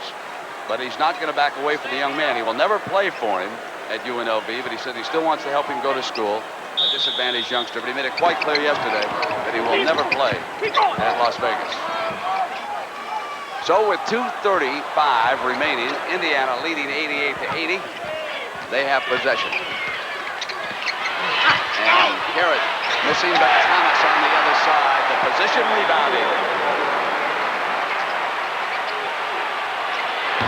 but he's not going to back away from the young man. He will never play for him at UNLV, but he said he still wants to help him go to school, a disadvantaged youngster, but he made it quite clear yesterday that he will never play at Las Vegas. So with 2:35 remaining, Indiana leading 88-80. They have possession. And Garrett missing, but Thomas on the other side. The position rebounding.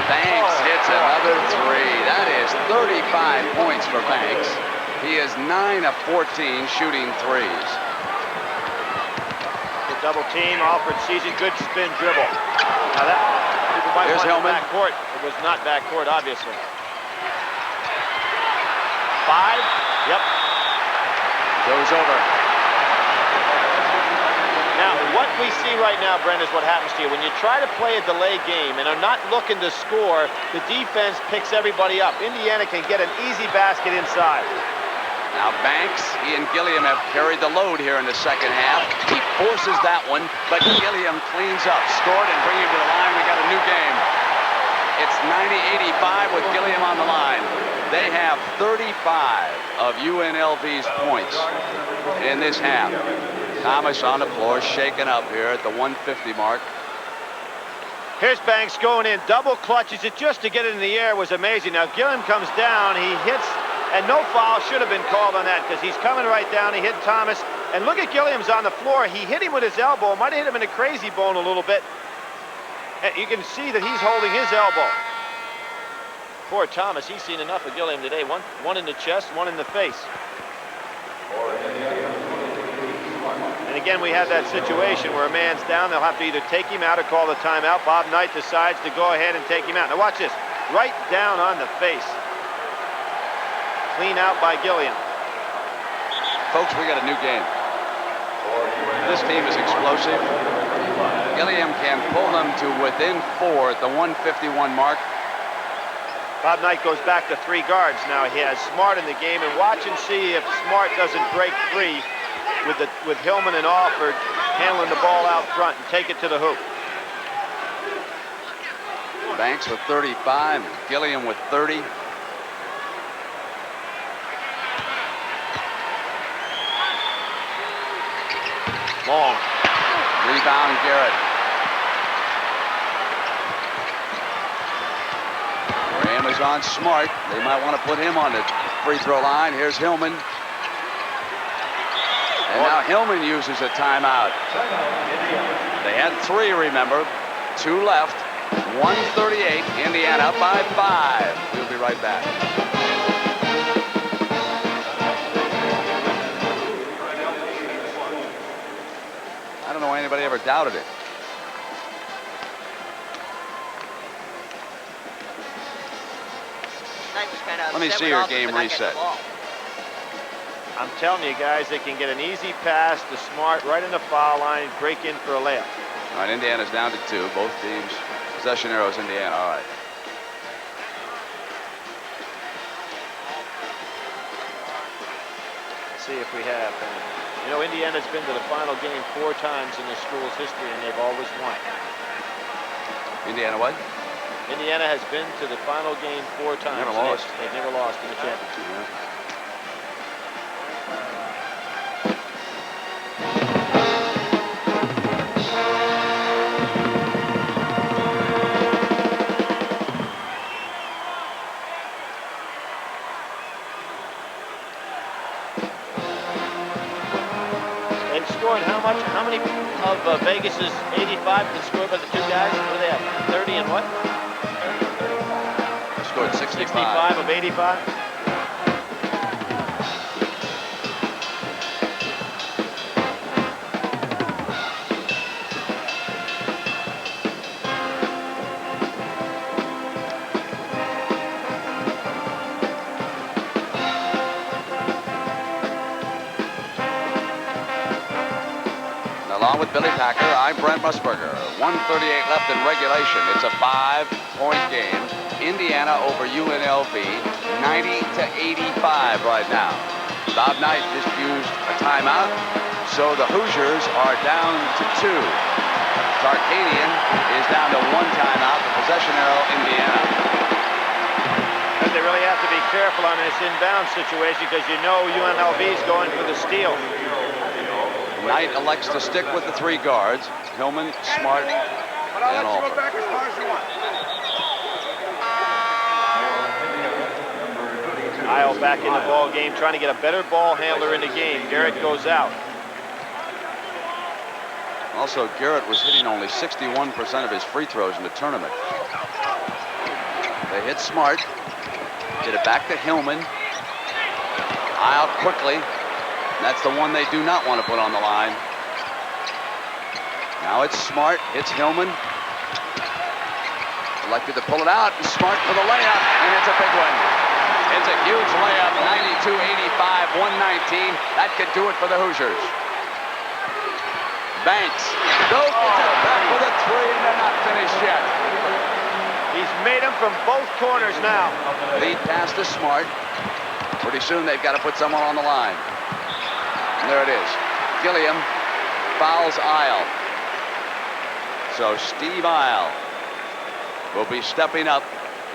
Banks hits another three. That is 35 points for Banks. He is 9 of 14 shooting threes. The double team. Alford sees it. Good spin dribble. Now that people might Here's want Hillman. backcourt. It was not backcourt, obviously. 5. Yep. Goes over. Now, what we see right now, Brent, is what happens to you. When you try to play a delay game and are not looking to score, the defense picks everybody up. Indiana can get an easy basket inside. Now Banks, he and Gilliam have carried the load here in the second half. He forces that one, but Gilliam cleans up, scored, and bring him to the line. We got a new game. It's 90-85 with Gilliam on the line. They have 35 of UNLV's points in this half. Thomas on the floor, shaken up here at the 150 mark. Here's Banks going in, double clutches it just to get it in the air was amazing. Now Gilliam comes down, he hits, and no foul should have been called on that because he's coming right down. He hit Thomas, and look at Gilliam's on the floor. He hit him with his elbow, might have hit him in the crazy bone a little bit. And you can see that he's holding his elbow. Poor Thomas, he's seen enough of Gilliam today. One in the chest, one in the face. And again, we have that situation where a man's down. They'll have to either take him out or call the timeout. Bob Knight decides to go ahead and take him out. Now watch this, right down on the face. Clean out by Gilliam. Folks, we got a new game. This team is explosive. Gilliam can pull them to within 4 at the 151 mark. Bob Knight goes back to 3 guards now. He has Smart in the game, and watch and see if Smart doesn't break free with Hillman and Alford handling the ball out front and take it to the hoop. Banks with 35, Gilliam with 30. Long. Rebound, Garrett. Graham is on Smart. They might want to put him on the free throw line. Here's Hillman. And now Hillman uses a timeout. They had 3, remember. 2 left. 138. Indiana up by 5. We'll be right back. I don't know why anybody ever doubted it. Let me see your game reset. I'm telling you guys, they can get an easy pass to Smart right in the foul line, break in for a layup. All right, Indiana's down to 2. Both teams. Possession arrows, Indiana. All right. Let's see if we have. You know, Indiana's been to the final game 4 times in the school's history, and they've always won. Indiana what? Indiana has been to the final game 4 times. Never lost. They've never lost in the championship. Yeah. scored how much? How many of Vegas's 85 been scored by the two guys? What do they have? 30 and what? Scored 65. 65 of 85. Along with Billy Packer, I'm Brent Musberger. 1:38 left in regulation. It's a 5-point game. Indiana over UNLV, 90-85 right now. Bob Knight just used a timeout, so the Hoosiers are down to 2. Tarkanian is down to 1 timeout. The possession arrow, Indiana. But they really have to be careful on this inbound situation because you know UNLV is going for the steal. Knight elects to stick with the 3 guards, Hillman, Smart, and Alford. Isle back in the ball game, trying to get a better ball handler in the game. Garrett goes out. Also, Garrett was hitting only 61% of his free throws in the tournament. They hit Smart, get it back to Hillman. Isle quickly. That's the one they do not want to put on the line. Now it's Smart, hits Hillman. Elected to pull it out, and Smart for the layup, and it's a big one. It's a huge layup, 92-85, 119. That could do it for the Hoosiers. Banks goes back with a 3, and they're not finished yet. He's made them from both corners now. Lead pass to Smart. Pretty soon they've got to put someone on the line. And there it is. Gilliam fouls Isle. So Steve Isle will be stepping up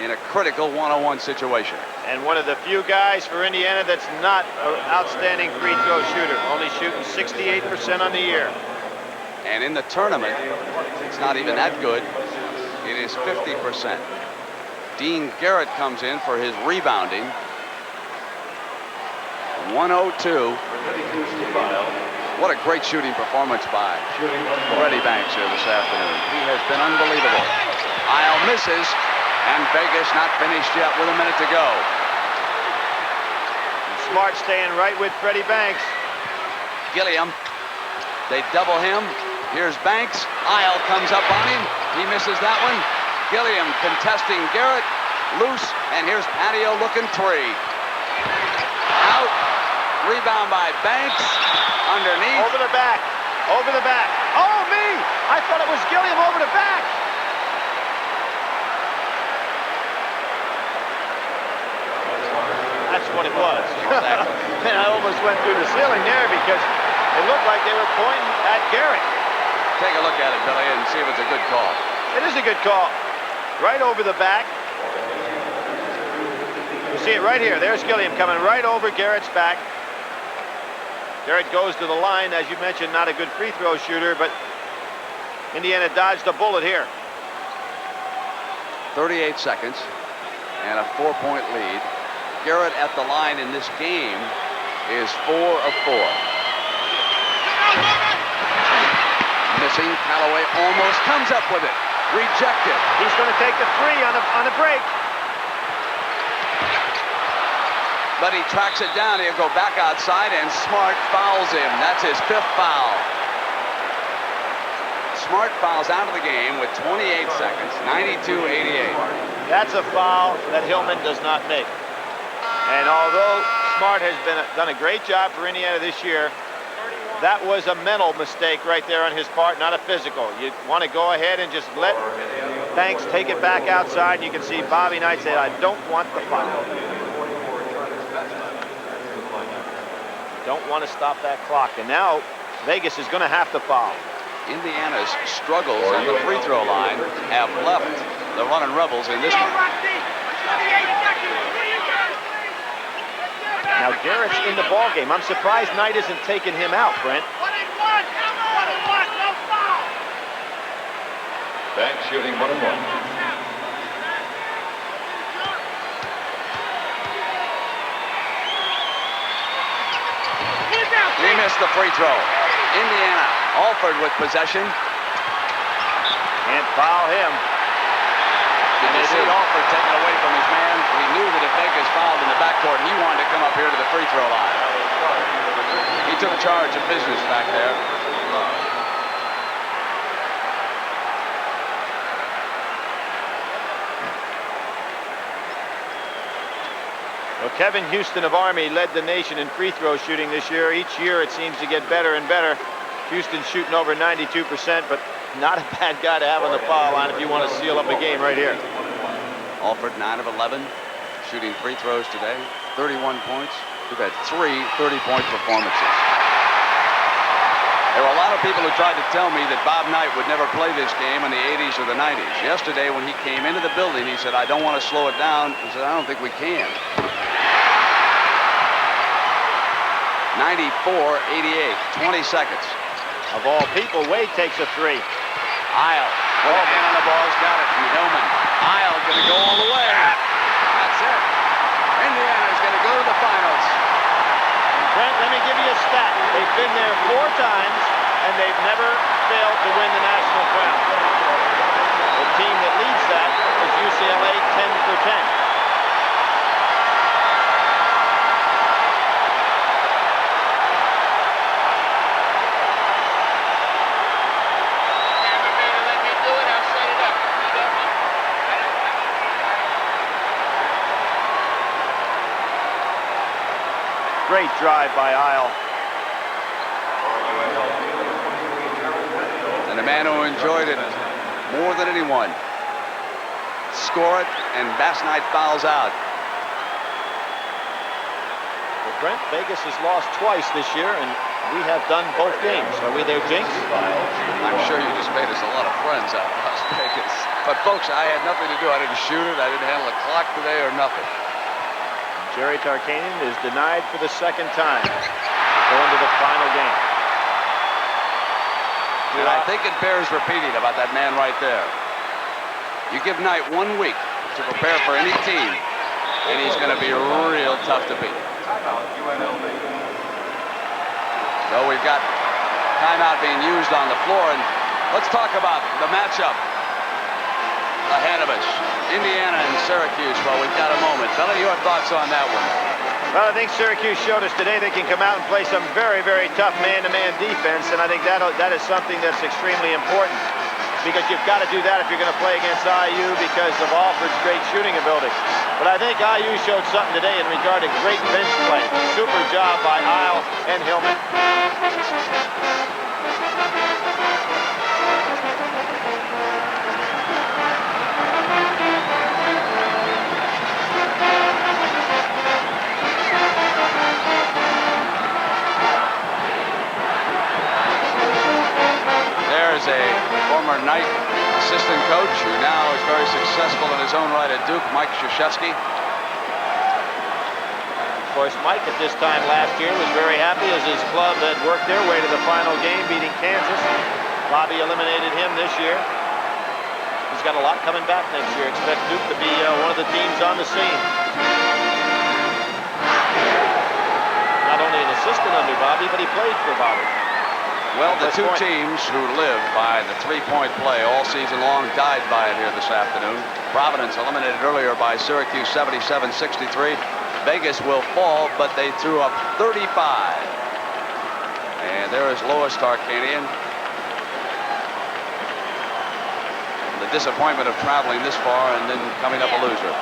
in a critical one-on-one situation. And one of the few guys for Indiana that's not an outstanding free throw shooter, only shooting 68% on the year. And in the tournament, it's not even that good. It is 50%. Dean Garrett comes in for his rebounding. 102. What a great shooting performance by Freddie Banks here this afternoon. He has been unbelievable. Isle misses, and Vegas not finished yet with a minute to go. Smart staying right with Freddie Banks. Gilliam, they double him. Here's Banks. Isle comes up on him. He misses that one. Gilliam contesting Garrett. Loose, and here's Patio looking 3. Out. Rebound by Banks. Underneath. Over the back. Over the back. Oh, me! I thought it was Gilliam over the back. That's what it was. And I almost went through the ceiling there because it looked like they were pointing at Garrett. Take a look at it, Billy, and see if it's a good call. It is a good call. Right over the back. You see it right here. There's Gilliam coming right over Garrett's back. Garrett goes to the line. As you mentioned, not a good free throw shooter, but Indiana dodged a bullet here. 38 seconds and a 4-point lead. Garrett at the line in this game is 4 of 4. Missing. Callaway almost comes up with it. Rejected. He's going to take the 3 on the break. But he tracks it down. He'll go back outside, and Smart fouls him. That's his 5th foul. Smart fouls out of the game with 28 seconds, 92-88. That's a foul that Hillman does not make. And although Smart has done a great job for Indiana this year, that was a mental mistake right there on his part, not a physical. You want to go ahead and just let Banks take it back outside. You can see Bobby Knight say, I don't want the foul. Don't want to stop that clock. And now Vegas is going to have to foul. Indiana's struggles at the free throw line have left the Runnin Rebels in this one. Now Garrett's in the ball game. I'm surprised Knight isn't taking him out, Brent. Banks shooting 1-1. He missed the free throw. Indiana. Alford with possession. Can't foul him. Did you see Alford taken away from his man? He knew that if Vegas fouled in the backcourt, he wanted to come up here to the free throw line. He took charge of business back there. Well, Kevin Houston of Army led the nation in free throw shooting this year. Each year it seems to get better and better. Houston's shooting over 92%, but not a bad guy to have on the foul line if you want to seal up a game right here. Alford 9 of 11, shooting free throws today. 31 points. We've had 3 30-point performances. There were a lot of people who tried to tell me that Bob Knight would never play this game in the 80s or the 90s. Yesterday when he came into the building, he said, I don't want to slow it down. He said, I don't think we can. 94-88, 20 seconds. Of all people, Wade takes a 3. Isle with a hand on the ball, has got it from Hillman. Isle going to go all the way. That's it. Indiana's going to go to the finals. Brent, let me give you a stat. They've been there 4 times, and they've never failed to win the national crown. The team that leads that is UCLA, 10 for 10. Great drive by Isle. And the man who enjoyed it more than anyone. Score it, and Bass Knight fouls out. Well, Brent, Vegas has lost twice this year, and we have done both games. Are we their jinx? I'm sure you just made us a lot of friends out of Las Vegas. But folks, I had nothing to do. I didn't shoot it. I didn't handle the clock today or nothing. Jerry Tarkanian is denied for the 2nd time going to the final game. And I think it bears repeating about that man right there. You give Knight 1 week to prepare for any team, and he's going to be real tough to beat. So we've got timeout being used on the floor, and let's talk about the matchup ahead of us. Indiana and Syracuse. Well, we've got a moment. Billy, your thoughts on that one? Well, I think Syracuse showed us today they can come out and play some very, very tough man-to-man defense, and I think that is something that's extremely important because you've got to do that if you're going to play against IU because of Alford's great shooting ability. But I think IU showed something today in regard to great bench play. Super job by Isle and Hillman. There's a former Knight assistant coach who now is very successful in his own right at Duke, Mike Krzyzewski. Of course, Mike at this time last year was very happy as his club had worked their way to the final game, beating Kansas. Bobby eliminated him this year. He's got a lot coming back next year. Expect Duke to be one of the teams on the scene. Not only an assistant under Bobby, but he played for Bobby. Well, the two teams who live by the three-point play all season long died by it here this afternoon. Providence eliminated earlier by Syracuse 77-63. Vegas will fall, but they threw up 35. And there is Lois Tarkanian. The disappointment of traveling this far and then coming up a loser.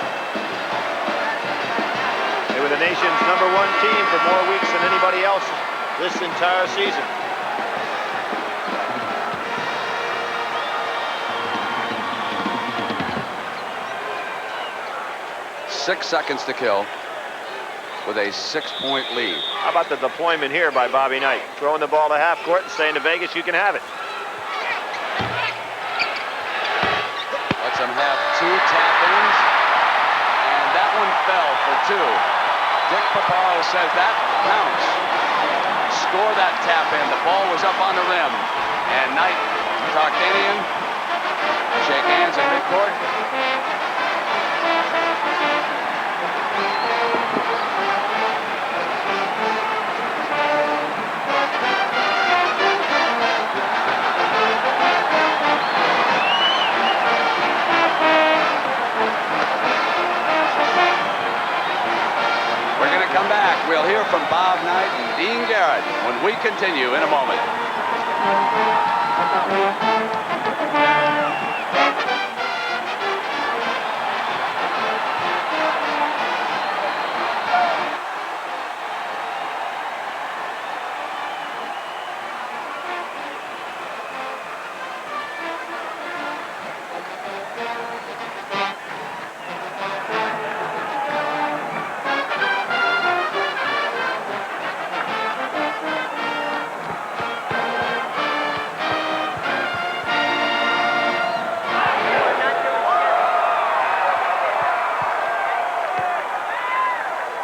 They were the nation's #1 team for more weeks than anybody else this entire season. 6 seconds to kill with a 6-point lead. How about the deployment here by Bobby Knight? Throwing the ball to half court and saying to Vegas, you can have it. Lets them have 2 tap-ins, and that one fell for 2. Dick Paparo says that counts. Score that tap-in. The ball was up on the rim, and Knight and Tarkanian shake hands at midcourt. come back, we'll hear from Bob Knight and Dean Garrett when we continue in a moment.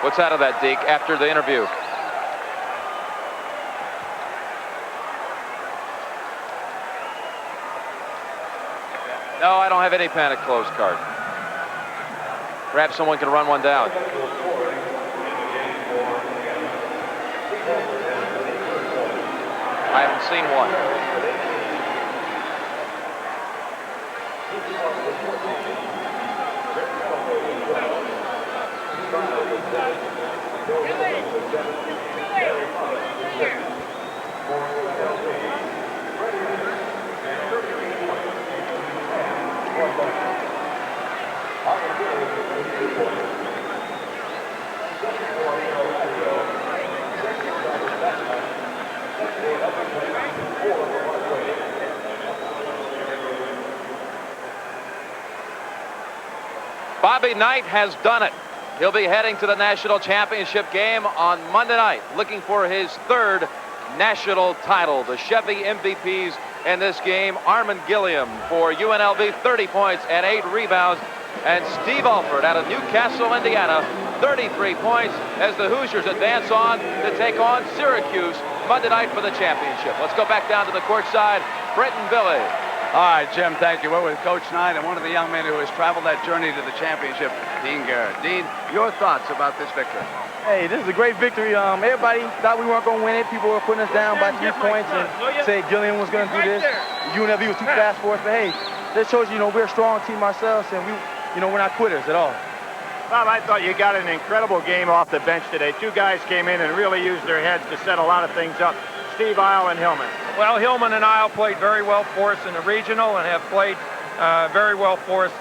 What's out of that, Deke, after the interview? No, I don't have any panic close card. Perhaps someone can run one down. I haven't seen one. Bobby Knight has done it. He'll be heading to the national championship game on Monday night, looking for his third national title. The Chevy MVPs in this game: Armin Gilliam for UNLV, 30 points and 8 rebounds, and Steve Alford out of Newcastle, Indiana, 33 points, as the Hoosiers advance on to take on Syracuse Monday night for the championship. Let's go back down to the court side. Brent and Billy. All right, Jim, thank you. We're with Coach Knight and one of the young men who has traveled that journey to the championship, Dean Garrett. Dean, your thoughts about this victory? Hey, this is a great victory. Everybody thought we weren't going to win it. People were putting us down by 3 points and said Gilliam was going to do this. UNLV was too fast for us. But hey, this shows you, we're a strong team ourselves, and we're not quitters at all. Bob, I thought you got an incredible game off the bench today. Two guys came in and really used their heads to set a lot of things up. Steve Isle and Hillman. Well, Hillman and Isle played very well for us in the regional and have played very well for us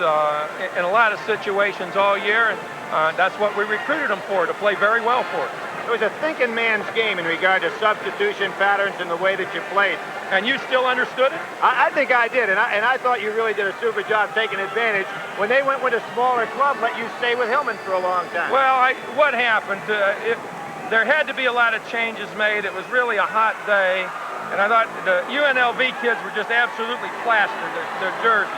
in a lot of situations all year. And that's what we recruited them for, to play very well for us. It was a thinking man's game in regard to substitution patterns and the way that you played. And you still understood it? I think I did, and I thought you really did a super job taking advantage. When they went with a smaller club, let you stay with Hillman for a long time. Well, what happened? There had to be a lot of changes made. It was really a hot day, and I thought the UNLV kids were just absolutely plastered, their jerseys.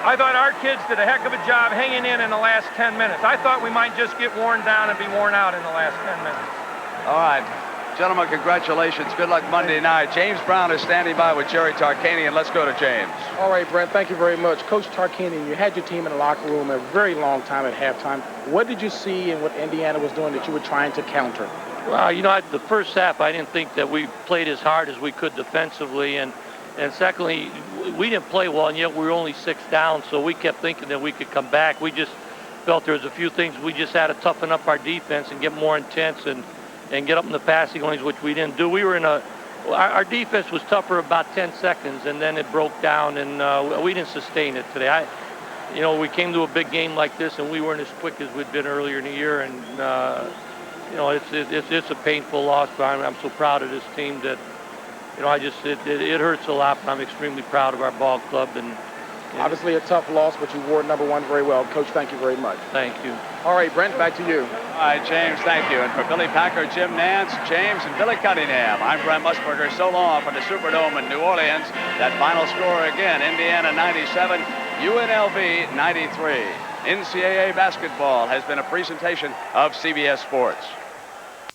I thought our kids did a heck of a job hanging in the last 10 minutes. I thought we might just get worn down and be worn out in the last 10 minutes. All right. Gentlemen, congratulations. Good luck Monday night. James Brown is standing by with Jerry Tarkanian. Let's go to James. All right, Brent, thank you very much. Coach Tarkanian, you had your team in the locker room a very long time at halftime. What did you see in what Indiana was doing that you were trying to counter? Well, the first half, I didn't think that we played as hard as we could defensively. And secondly, we didn't play well, and yet we were only 6 down, so we kept thinking that we could come back. We just felt there was a few things we just had to toughen up our defense and get more intense and get up in the passing lanes, which we didn't do. We were our defense was tougher about 10 seconds, and then it broke down, and we didn't sustain it today. We came to a big game like this, and we weren't as quick as we'd been earlier in the year, and it's a painful loss, but I'm so proud of this team that, it hurts a lot, but I'm extremely proud of our ball club. And obviously a tough loss, but you wore number 1 very well. Coach, thank you very much. Thank you. All right, Brent, back to you. All right, James, thank you. And for Billy Packer, Jim Nance, James, and Billy Cunningham, I'm Brent Musberger. So long from the Superdome in New Orleans. That final score again, Indiana 97, UNLV 93. NCAA basketball has been a presentation of CBS Sports.